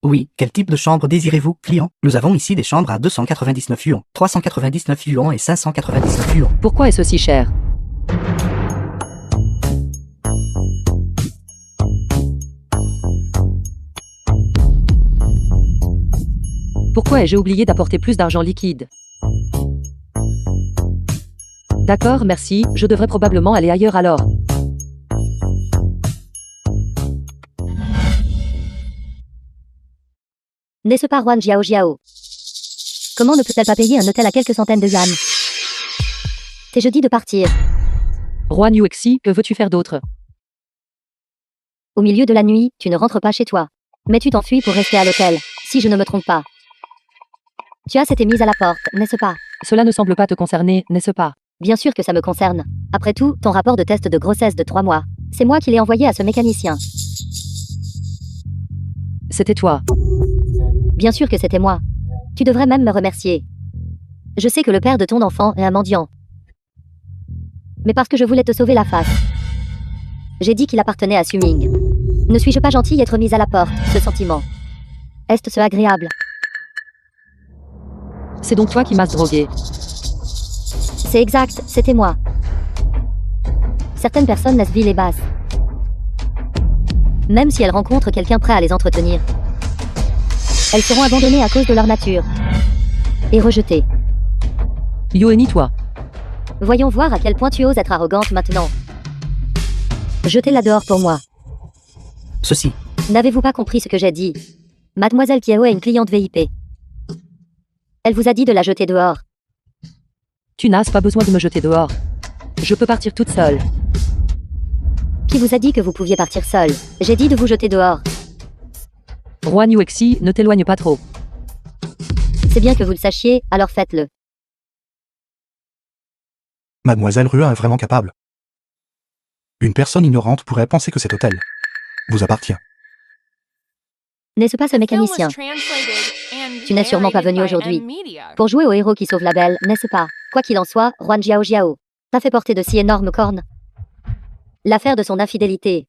Oui, quel type de chambre désirez-vous, client? Nous avons ici des chambres à 299 yuan, 399 yuan et 599 yuan. Pourquoi est-ce si cher? Pourquoi ai-je oublié d'apporter plus d'argent liquide? D'accord, merci, je devrais probablement aller ailleurs alors. N'est-ce pas Juan Jiao? Comment ne peut-elle pas payer un hôtel à quelques centaines de yuan? C'est jeudi de partir. Roi Nuexi, que veux-tu faire d'autre? Au milieu de la nuit, tu ne rentres pas chez toi. Mais tu t'enfuis pour rester à l'hôtel, si je ne me trompe pas. Tu as été mise à la porte, n'est-ce pas? Cela ne semble pas te concerner, n'est-ce pas? Bien sûr que ça me concerne. Après tout, ton rapport de test de grossesse de 3 mois, c'est moi qui l'ai envoyé à ce mécanicien. C'était toi. Bien sûr que c'était moi. Tu devrais même me remercier. Je sais que le père de ton enfant est un mendiant. Mais parce que je voulais te sauver la face. J'ai dit qu'il appartenait à Suming. Ne suis-je pas gentille être mise à la porte, ce sentiment? Est-ce agréable? C'est donc toi qui m'as drogué. C'est exact, c'était moi. Certaines personnes naissent viles et basses. Même si elles rencontrent quelqu'un prêt à les entretenir. Elles seront abandonnées à cause de leur nature. Et rejetées. Yoeni, toi. Voyons voir à quel point tu oses être arrogante maintenant. Jetez-la dehors pour moi. Ceci. N'avez-vous pas compris ce que j'ai dit? Mademoiselle Kiao est une cliente VIP. Elle vous a dit de la jeter dehors. Tu n'as pas besoin de me jeter dehors. Je peux partir toute seule. Qui vous a dit que vous pouviez partir seule? J'ai dit de vous jeter dehors. Juan Yuexi, ne t'éloigne pas trop. C'est bien que vous le sachiez, alors faites-le. Mademoiselle Rua est vraiment capable. Une personne ignorante pourrait penser que cet hôtel vous appartient. N'est-ce pas ce The film was mécanicien? translated and Tu n'es sûrement pas narrated venu by aujourd'hui. M-Media. Pour jouer au héros qui sauve la belle, n'est-ce pas? Quoi qu'il en soit, Juan Jiao Jiao t'a fait porter de si énormes cornes. L'affaire de son infidélité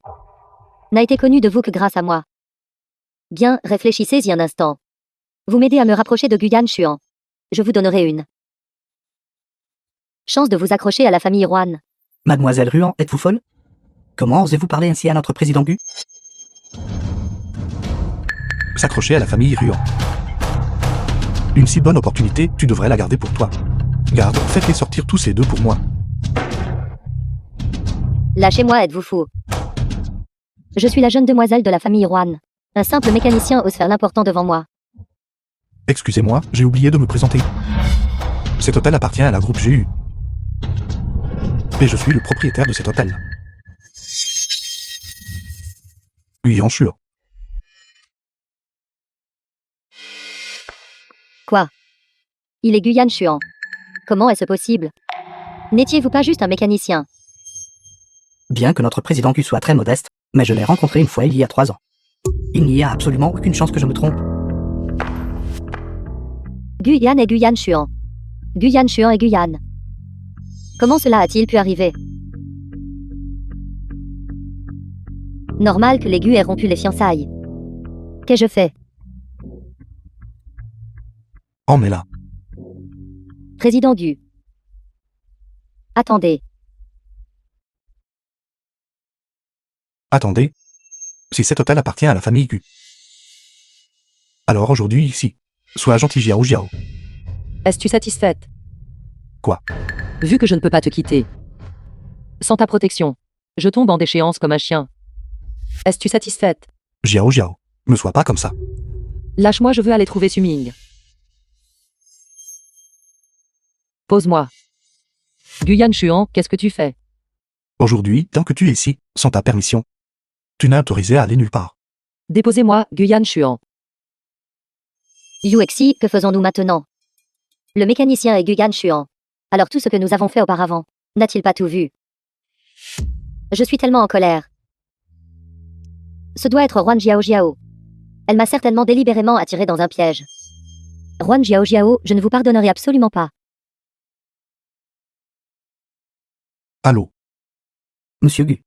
n'a été connue de vous que grâce à moi. Bien, réfléchissez-y un instant. Vous m'aidez à me rapprocher de Guyan Xuan. Je vous donnerai une chance de vous accrocher à la famille Juan. Mademoiselle Ruan, êtes-vous folle? Comment osez-vous parler ainsi à notre président Gu? S'accrocher à la famille Ruan. Une si bonne opportunité, tu devrais la garder pour toi. Garde, faites-les sortir tous ces deux pour moi. Lâchez-moi, êtes-vous fou? Je suis la jeune demoiselle de la famille Juan. Un simple mécanicien ose faire l'important devant moi. Excusez-moi, j'ai oublié de me présenter. Cet hôtel appartient à la groupe GU. Et je suis le propriétaire de cet hôtel. Oui, en sûr. Quoi? Il est Guyan Xuan. Comment est-ce possible? N'étiez-vous pas juste un mécanicien? Bien que notre président Gu soit très modeste, mais je l'ai rencontré une fois il y a 3 ans. Il n'y a absolument aucune chance que je me trompe. Guyan et Guyan Xuan. Guyan Xuan et Guyan. Comment cela a-t-il pu arriver? Normal que les Gu aient rompu les fiançailles. Qu'ai-je fait? Emmets-la. Président Gu. Attendez. Attendez. Si cet hôtel appartient à la famille Gu. Alors aujourd'hui ici, sois gentil Jiao Jiao. Es-tu satisfaite? Quoi? Vu que je ne peux pas te quitter. Sans ta protection, je tombe en déchéance comme un chien. Es-tu satisfaite? Jiao Jiao, me sois pas comme ça. Lâche-moi, je veux aller trouver Suming. Pose-moi. Guyan Xuan, qu'est-ce que tu fais? Aujourd'hui, tant que tu es ici, sans ta permission, tu n'es autorisé à aller nulle part. Déposez-moi, Guyan Xuan. Yuexi, que faisons-nous maintenant? Le mécanicien est Guyan Xuan. Alors tout ce que nous avons fait auparavant, n'a-t-il pas tout vu? Je suis tellement en colère. Ce doit être Juan Jiao Jiao. Elle m'a certainement délibérément attiré dans un piège. Juan Jiao Jiao, je ne vous pardonnerai absolument pas. Allô? Monsieur Gu.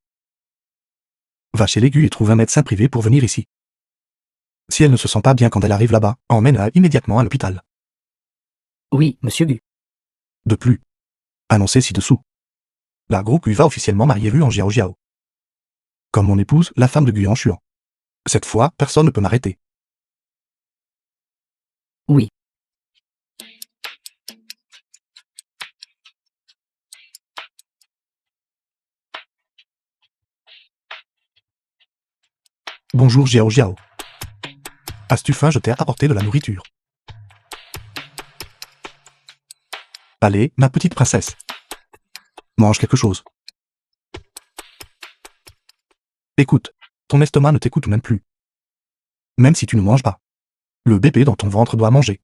Va chez l'aigu et trouve un médecin privé pour venir ici. Si elle ne se sent pas bien quand elle arrive là-bas, emmène-la immédiatement à l'hôpital. Oui, monsieur Gu. De plus. Annoncé ci-dessous. La groupe lui va officiellement marier Ruan Jiao Jiao. Comme mon épouse, la femme de Guyan Xuan. Cette fois, personne ne peut m'arrêter. Oui. Bonjour Jiao Jiao. As-tu faim? Je t'ai apporté de la nourriture. Allez, ma petite princesse. Mange quelque chose. Écoute, ton estomac ne t'écoute même plus. Même si tu ne manges pas. Le bébé dans ton ventre doit manger.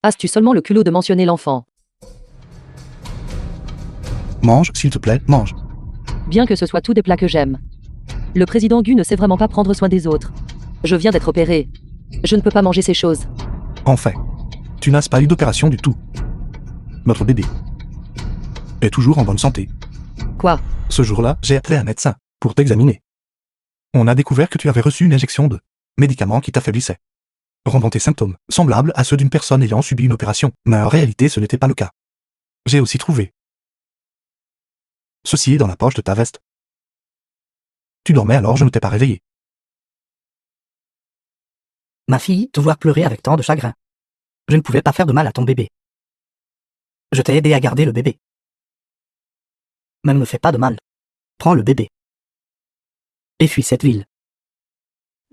As-tu seulement le culot de mentionner l'enfant? Mange, s'il te plaît, mange. Bien que ce soit tous des plats que j'aime. Le président Gu ne sait vraiment pas prendre soin des autres. Je viens d'être opéré. Je ne peux pas manger ces choses. En fait, tu n'as pas eu d'opération du tout. Notre bébé est toujours en bonne santé. Quoi? Ce jour-là, j'ai appelé un médecin pour t'examiner. On a découvert que tu avais reçu une injection de médicaments qui t'affaiblissaient, rendant tes symptômes semblables à ceux d'une personne ayant subi une opération, mais en réalité ce n'était pas le cas. J'ai aussi trouvé ceci dans la poche de ta veste. Tu dormais alors je ne t'ai pas réveillé. Ma fille, te voir pleurer avec tant de chagrin. Je ne pouvais pas faire de mal à ton bébé. Je t'ai aidé à garder le bébé. Mais ne me fais pas de mal. Prends le bébé. Et fuis cette ville.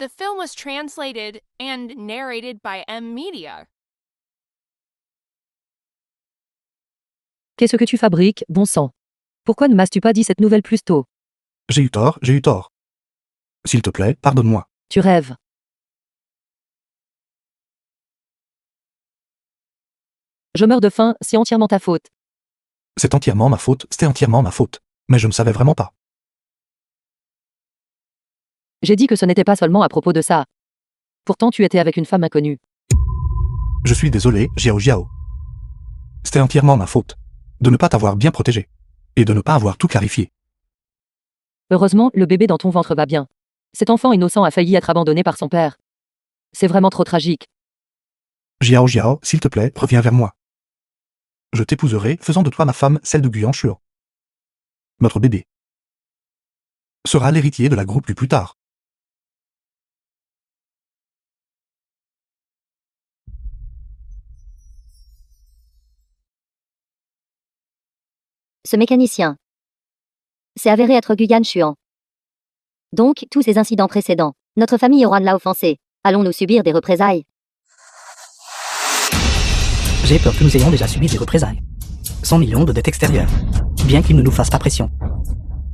The film was translated and narrated by M Media. Qu'est-ce que tu fabriques, bon sang? Pourquoi ne m'as-tu pas dit cette nouvelle plus tôt? J'ai eu tort, j'ai eu tort. S'il te plaît, pardonne-moi. Tu rêves. Je meurs de faim, c'est entièrement ta faute. C'est entièrement ma faute, c'était entièrement ma faute. Mais je ne savais vraiment pas. J'ai dit que ce n'était pas seulement à propos de ça. Pourtant tu étais avec une femme inconnue. Je suis désolé, Jiao Jiao. C'était entièrement ma faute. De ne pas t'avoir bien protégé. Et de ne pas avoir tout clarifié. Heureusement, le bébé dans ton ventre va bien. Cet enfant innocent a failli être abandonné par son père. C'est vraiment trop tragique. Jiao Jiao, s'il te plaît, reviens vers moi. Je t'épouserai, faisant de toi ma femme, celle de Guyan Shuo. Notre bébé sera l'héritier de la groupe plus tard. Ce mécanicien s'est avéré être Guyan Xuan. Donc, tous ces incidents précédents, notre famille Yuan l'a offensé. Allons-nous subir des représailles? J'ai peur que nous ayons déjà subi des représailles. 100 millions de dettes extérieures. Bien qu'ils ne nous fassent pas pression.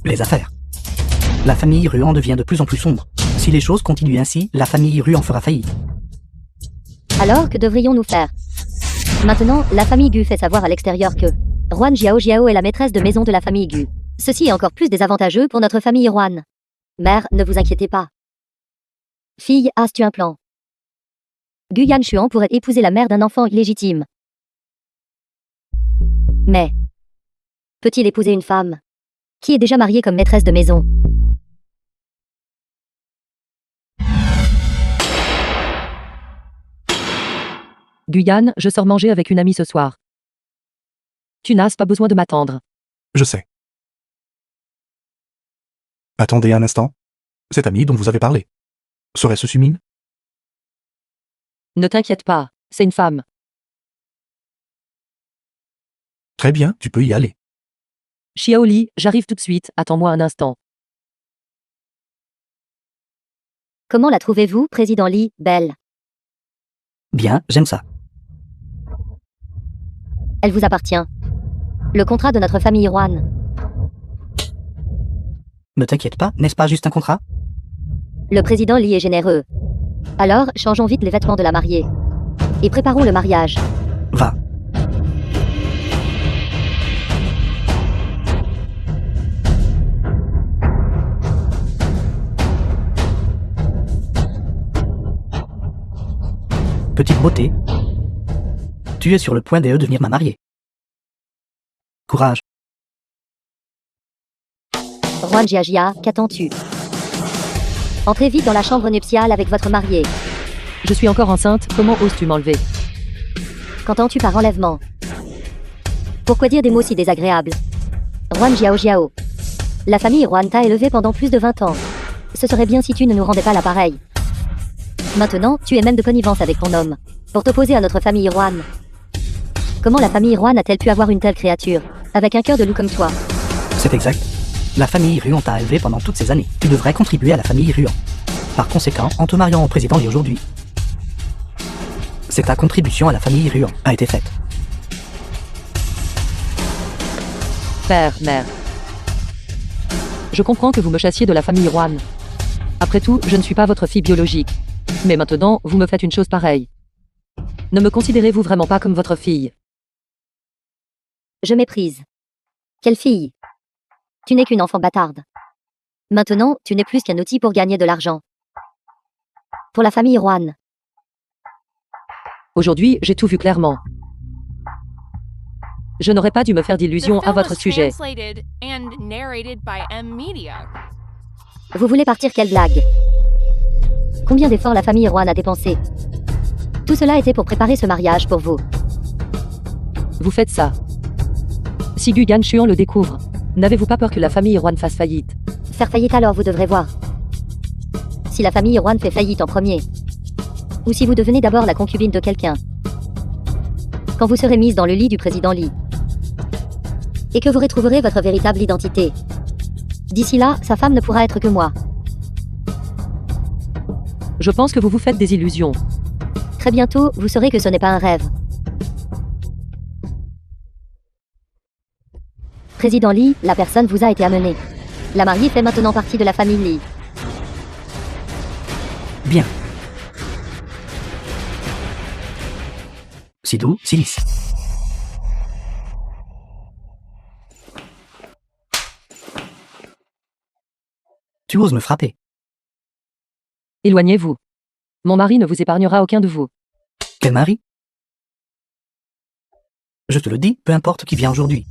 Les affaires. La famille Ruan devient de plus en plus sombre. Si les choses continuent ainsi, la famille Ruan fera faillite. Alors, que devrions-nous faire? Maintenant, la famille Gu fait savoir à l'extérieur que Ruan Jiao Jiao est la maîtresse de maison de la famille Gu. Ceci est encore plus désavantageux pour notre famille Ruan. Mère, ne vous inquiétez pas. Fille, as-tu un plan? Guyan Xuan pourrait épouser la mère d'un enfant illégitime. Mais peut-il épouser une femme qui est déjà mariée comme maîtresse de maison? Guyane, je sors manger avec une amie ce soir. Tu n'as pas besoin de m'attendre. Je sais. Attendez un instant. Cette amie dont vous avez parlé. Serait-ce Sumin? Ne t'inquiète pas, c'est une femme. Très bien, tu peux y aller. Xiaoli, j'arrive tout de suite, attends-moi un instant. Comment la trouvez-vous, président Li, belle? Bien, j'aime ça. Elle vous appartient. Le contrat de notre famille Ruan. Ne t'inquiète pas, n'est-ce pas juste un contrat? Le président Li est généreux. Alors, changeons vite les vêtements de la mariée. Et préparons le mariage. Va. Petite beauté. Tu es sur le point de devenir ma mariée. Courage. Ruan Jiajia, qu'attends-tu? Entrez vite dans la chambre nuptiale avec votre mariée. Je suis encore enceinte, comment oses-tu m'enlever? Qu'entends-tu par enlèvement? Pourquoi dire des mots si désagréables? Ruan Jiao Jiao. La famille Ruan t'a élevé pendant plus de 20 ans. Ce serait bien si tu ne nous rendais pas l'appareil. Maintenant, tu es même de connivence avec ton homme, pour t'opposer à notre famille Ruan. Comment la famille Ruan a-t-elle pu avoir une telle créature, avec un cœur de loup comme toi? C'est exact. La famille Ruan t'a élevé pendant toutes ces années. Tu devrais contribuer à la famille Ruan. Par conséquent, en te mariant au président Li aujourd'hui, c'est ta contribution à la famille Ruan a été faite. Père, mère. Je comprends que vous me chassiez de la famille Ruan. Après tout, je ne suis pas votre fille biologique. Mais maintenant, vous me faites une chose pareille. Ne me considérez-vous vraiment pas comme votre fille? Je méprise. Quelle fille? Tu n'es qu'une enfant bâtarde. Maintenant, tu n'es plus qu'un outil pour gagner de l'argent. Pour la famille Juan. Aujourd'hui, j'ai tout vu clairement. Je n'aurais pas dû me faire The d'illusions à film votre was sujet. translated and narrated by M Media. Vous voulez partir, quelle blague? Combien d'efforts la famille Juan a dépensé? Tout cela était pour préparer ce mariage pour vous. Vous faites ça. Si Gu Yanchuan le découvre, n'avez-vous pas peur que la famille Juan fasse faillite? Faire faillite, alors vous devrez voir. Si la famille Juan fait faillite en premier. Ou si vous devenez d'abord la concubine de quelqu'un. Quand vous serez mise dans le lit du président Lee. Et que vous retrouverez votre véritable identité. D'ici là, sa femme ne pourra être que moi. Je pense que vous vous faites des illusions. Très bientôt, vous saurez que ce n'est pas un rêve. Président Lee, la personne vous a été amenée. La mariée fait maintenant partie de la famille Lee. Bien. Si doux, si lisse. Tu oses me frapper. Éloignez-vous. Mon mari ne vous épargnera aucun de vous. Quel mari? Je te le dis, peu importe qui vient aujourd'hui.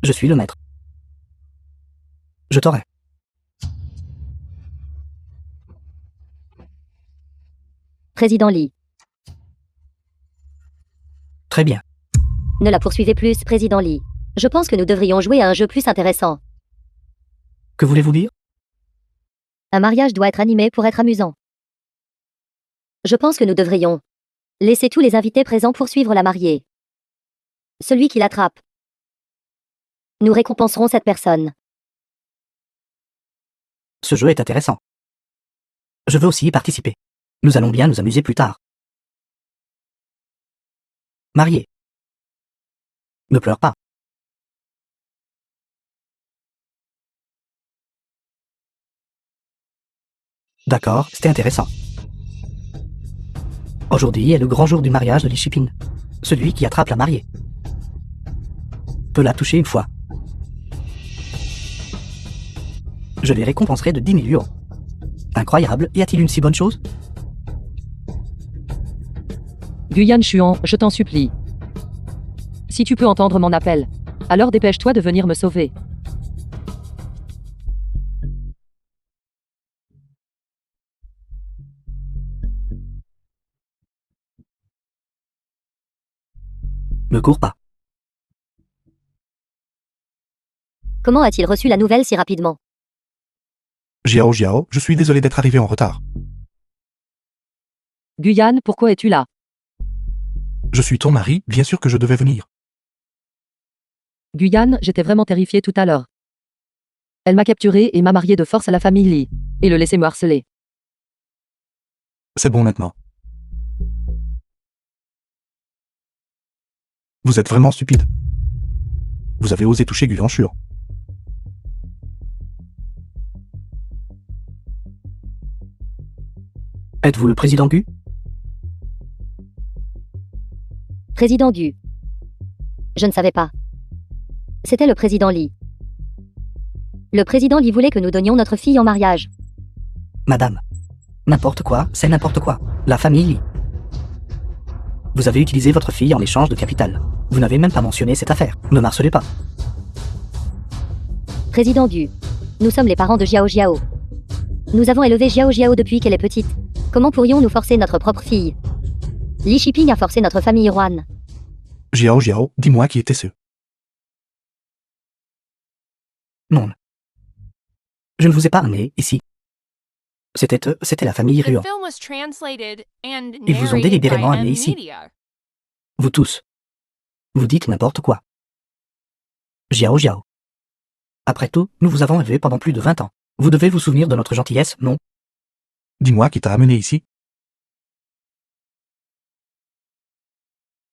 Je suis le maître. Je t'aurai. Président Lee. Très bien. Ne la poursuivez plus, Président Lee. Je pense que nous devrions jouer à un jeu plus intéressant. Que voulez-vous dire? Un mariage doit être animé pour être amusant. Je pense que nous devrions laisser tous les invités présents poursuivre la mariée. Celui qui l'attrape. Nous récompenserons cette personne. Ce jeu est intéressant. Je veux aussi y participer. Nous allons bien nous amuser plus tard. Marié. Ne pleure pas. D'accord, c'était intéressant. Aujourd'hui est le grand jour du mariage de Lee Shipin. Celui qui attrape la mariée peut la toucher une fois. Je les récompenserai de 10 000 euros. Incroyable, y a-t-il une si bonne chose? Gu Yanchuan, je t'en supplie. Si tu peux entendre mon appel, alors dépêche-toi de venir me sauver. Ne cours pas. Comment a-t-il reçu la nouvelle si rapidement? Jiao Jiao, je suis désolé d'être arrivé en retard. Guyane, pourquoi es-tu là? Je suis ton mari, bien sûr que je devais venir. Guyane, j'étais vraiment terrifiée tout à l'heure. Elle m'a capturé et m'a marié de force à la famille Lee. Et le laissé me harceler. C'est bon maintenant. Vous êtes vraiment stupide. Vous avez osé toucher Gu Yanchuan. Êtes-vous le président Gu? Président Gu. Je ne savais pas. C'était le président Lee. Le président Lee voulait que nous donnions notre fille en mariage. Madame. N'importe quoi, c'est n'importe quoi. La famille Lee. Vous avez utilisé votre fille en échange de capital. Vous n'avez même pas mentionné cette affaire. Ne m'harcelez pas. Président Gu. Nous sommes les parents de Jiao Jiao. Nous avons élevé Jiao Jiao depuis qu'elle est petite. Comment pourrions-nous forcer notre propre fille? Lee Shiping a forcé notre famille Juan. Jiao Jiao, dis-moi qui était ce. Non. Je ne vous ai pas amené ici. C'était la famille The Ruan. film was translated and Ils vous ont narrated délibérément by amené M ici. Media. Vous tous. Vous dites n'importe quoi. Jiao Jiao. Après tout, nous vous avons élevé pendant plus de 20 ans. Vous devez vous souvenir de notre gentillesse, non? Dis-moi qui t'a amené ici.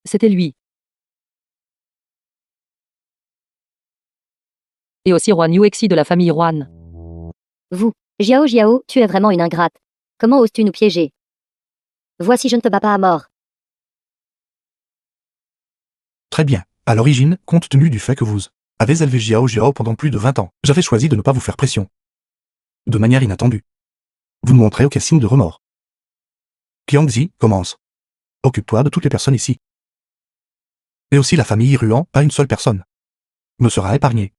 C'était lui. Et aussi Juan Yuexi de la famille Juan. Vous, Jiao Jiao, tu es vraiment une ingrate. Comment oses-tu nous piéger? Voici, je ne te bats pas à mort. Très bien. À l'origine, compte tenu du fait que vous avez élevé Jiao Jiao pendant plus de 20 ans, j'avais choisi de ne pas vous faire pression. De manière inattendue. Vous ne montrez aucun signe de remords. Qiangzi, commence. Occupe-toi de toutes les personnes ici. Et aussi la famille Ruan, pas une seule personne me sera épargnée.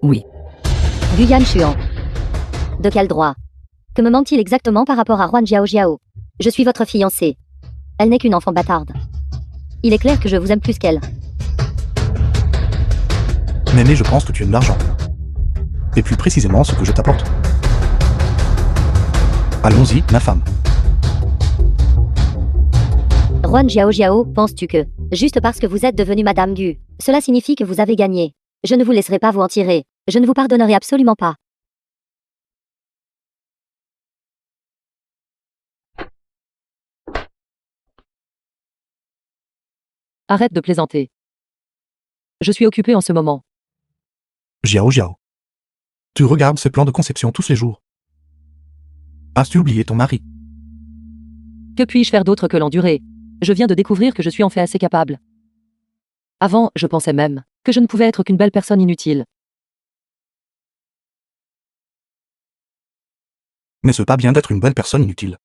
Oui. Guyan Chuan. De quel droit? Que me manque-t-il exactement par rapport à Huan Jiao Jiao? Je suis votre fiancée. Elle n'est qu'une enfant bâtarde. Il est clair que je vous aime plus qu'elle. Mais je pense que tu aimes l'argent. Et plus précisément ce que je t'apporte. Allons-y, ma femme. Huan Jiao Jiao, penses-tu que, juste parce que vous êtes devenue Madame Gu, cela signifie que vous avez gagné? Je ne vous laisserai pas vous en tirer. Je ne vous pardonnerai absolument pas. Arrête de plaisanter. Je suis occupé en ce moment. Jiao Jiao. Tu regardes ces plans de conception tous les jours. As-tu oublié ton mari? Que puis-je faire d'autre que l'endurer? Je viens de découvrir que je suis en fait assez capable. Avant, je pensais même que je ne pouvais être qu'une belle personne inutile. N'est-ce pas bien d'être une bonne personne inutile?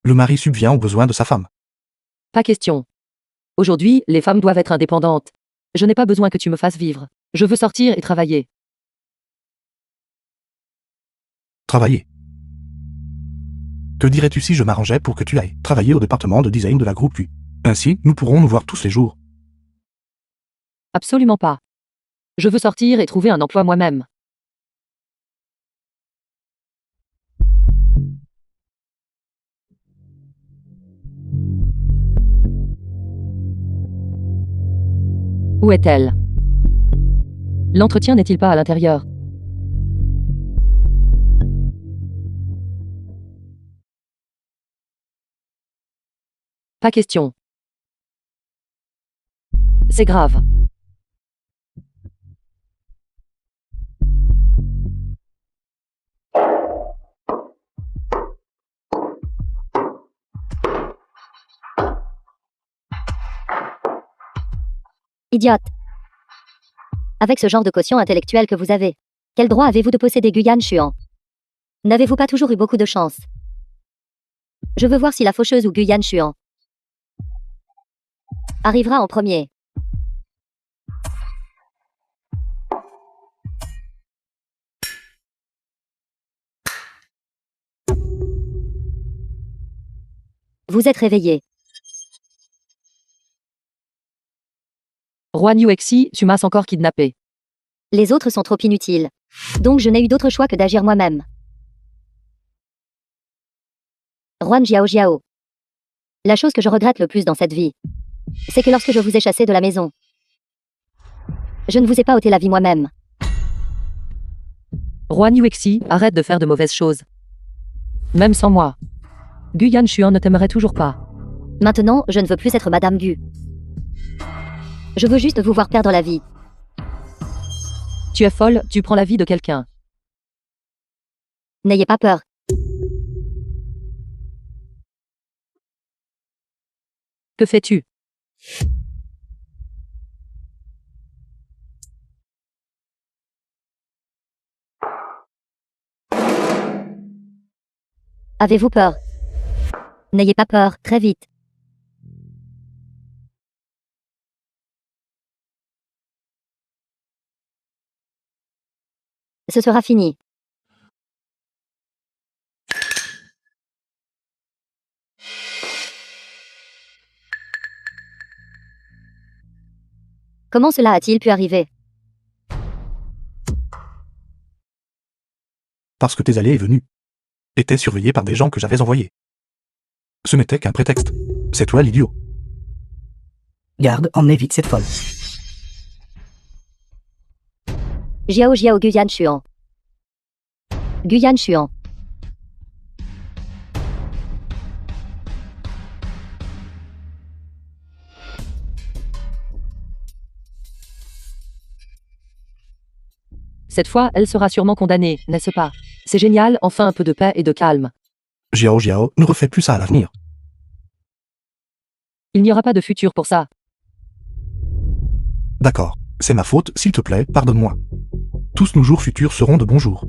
Le mari subvient aux besoins de sa femme. Pas question. Aujourd'hui, les femmes doivent être indépendantes. Je n'ai pas besoin que tu me fasses vivre. Je veux sortir et travailler. Travailler. Que dirais-tu si je m'arrangeais pour que tu ailles travailler au département de design de la groupe U? Ainsi, nous pourrons nous voir tous les jours. Absolument pas. Je veux sortir et trouver un emploi moi-même. Où est-elle? L'entretien n'est-il pas à l'intérieur? Pas question. C'est grave. Idiote. Avec ce genre de quotient intellectuel que vous avez, quel droit avez-vous de posséder Guyan Chuan? N'avez-vous pas toujours eu beaucoup de chance? Je veux voir si la faucheuse ou Guyan Chuan arrivera en premier. Vous êtes réveillé. Roi Niuexi, tu m'as encore kidnappé. Les autres sont trop inutiles. Donc je n'ai eu d'autre choix que d'agir moi-même. Huan Jiao Jiao. La chose que je regrette le plus dans cette vie, c'est que lorsque je vous ai chassé de la maison, je ne vous ai pas ôté la vie moi-même. Roi Niuexi, arrête de faire de mauvaises choses. Même sans moi. Guyan Chuan ne t'aimerait toujours pas. Maintenant, je ne veux plus être Madame Gu. Je veux juste vous voir perdre la vie. Tu es folle, tu prends la vie de quelqu'un. N'ayez pas peur. Que fais-tu? Avez-vous peur? N'ayez pas peur, très vite. Ce sera fini. Comment cela a-t-il pu arriver? Parce que tes allées et venues étaient surveillés par des gens que j'avais envoyés. Ce n'était qu'un prétexte. C'est toi l'idiot. Garde, emmenez vite cette folle. Jiao Jiao Guyan Chuan. Guyan Chuan. Cette fois, elle sera sûrement condamnée, n'est-ce pas? C'est génial, enfin un peu de paix et de calme. Jiao Jiao, ne refais plus ça à l'avenir. Il n'y aura pas de futur pour ça. D'accord. C'est ma faute, s'il te plaît, pardonne-moi. Tous nos jours futurs seront de bons jours.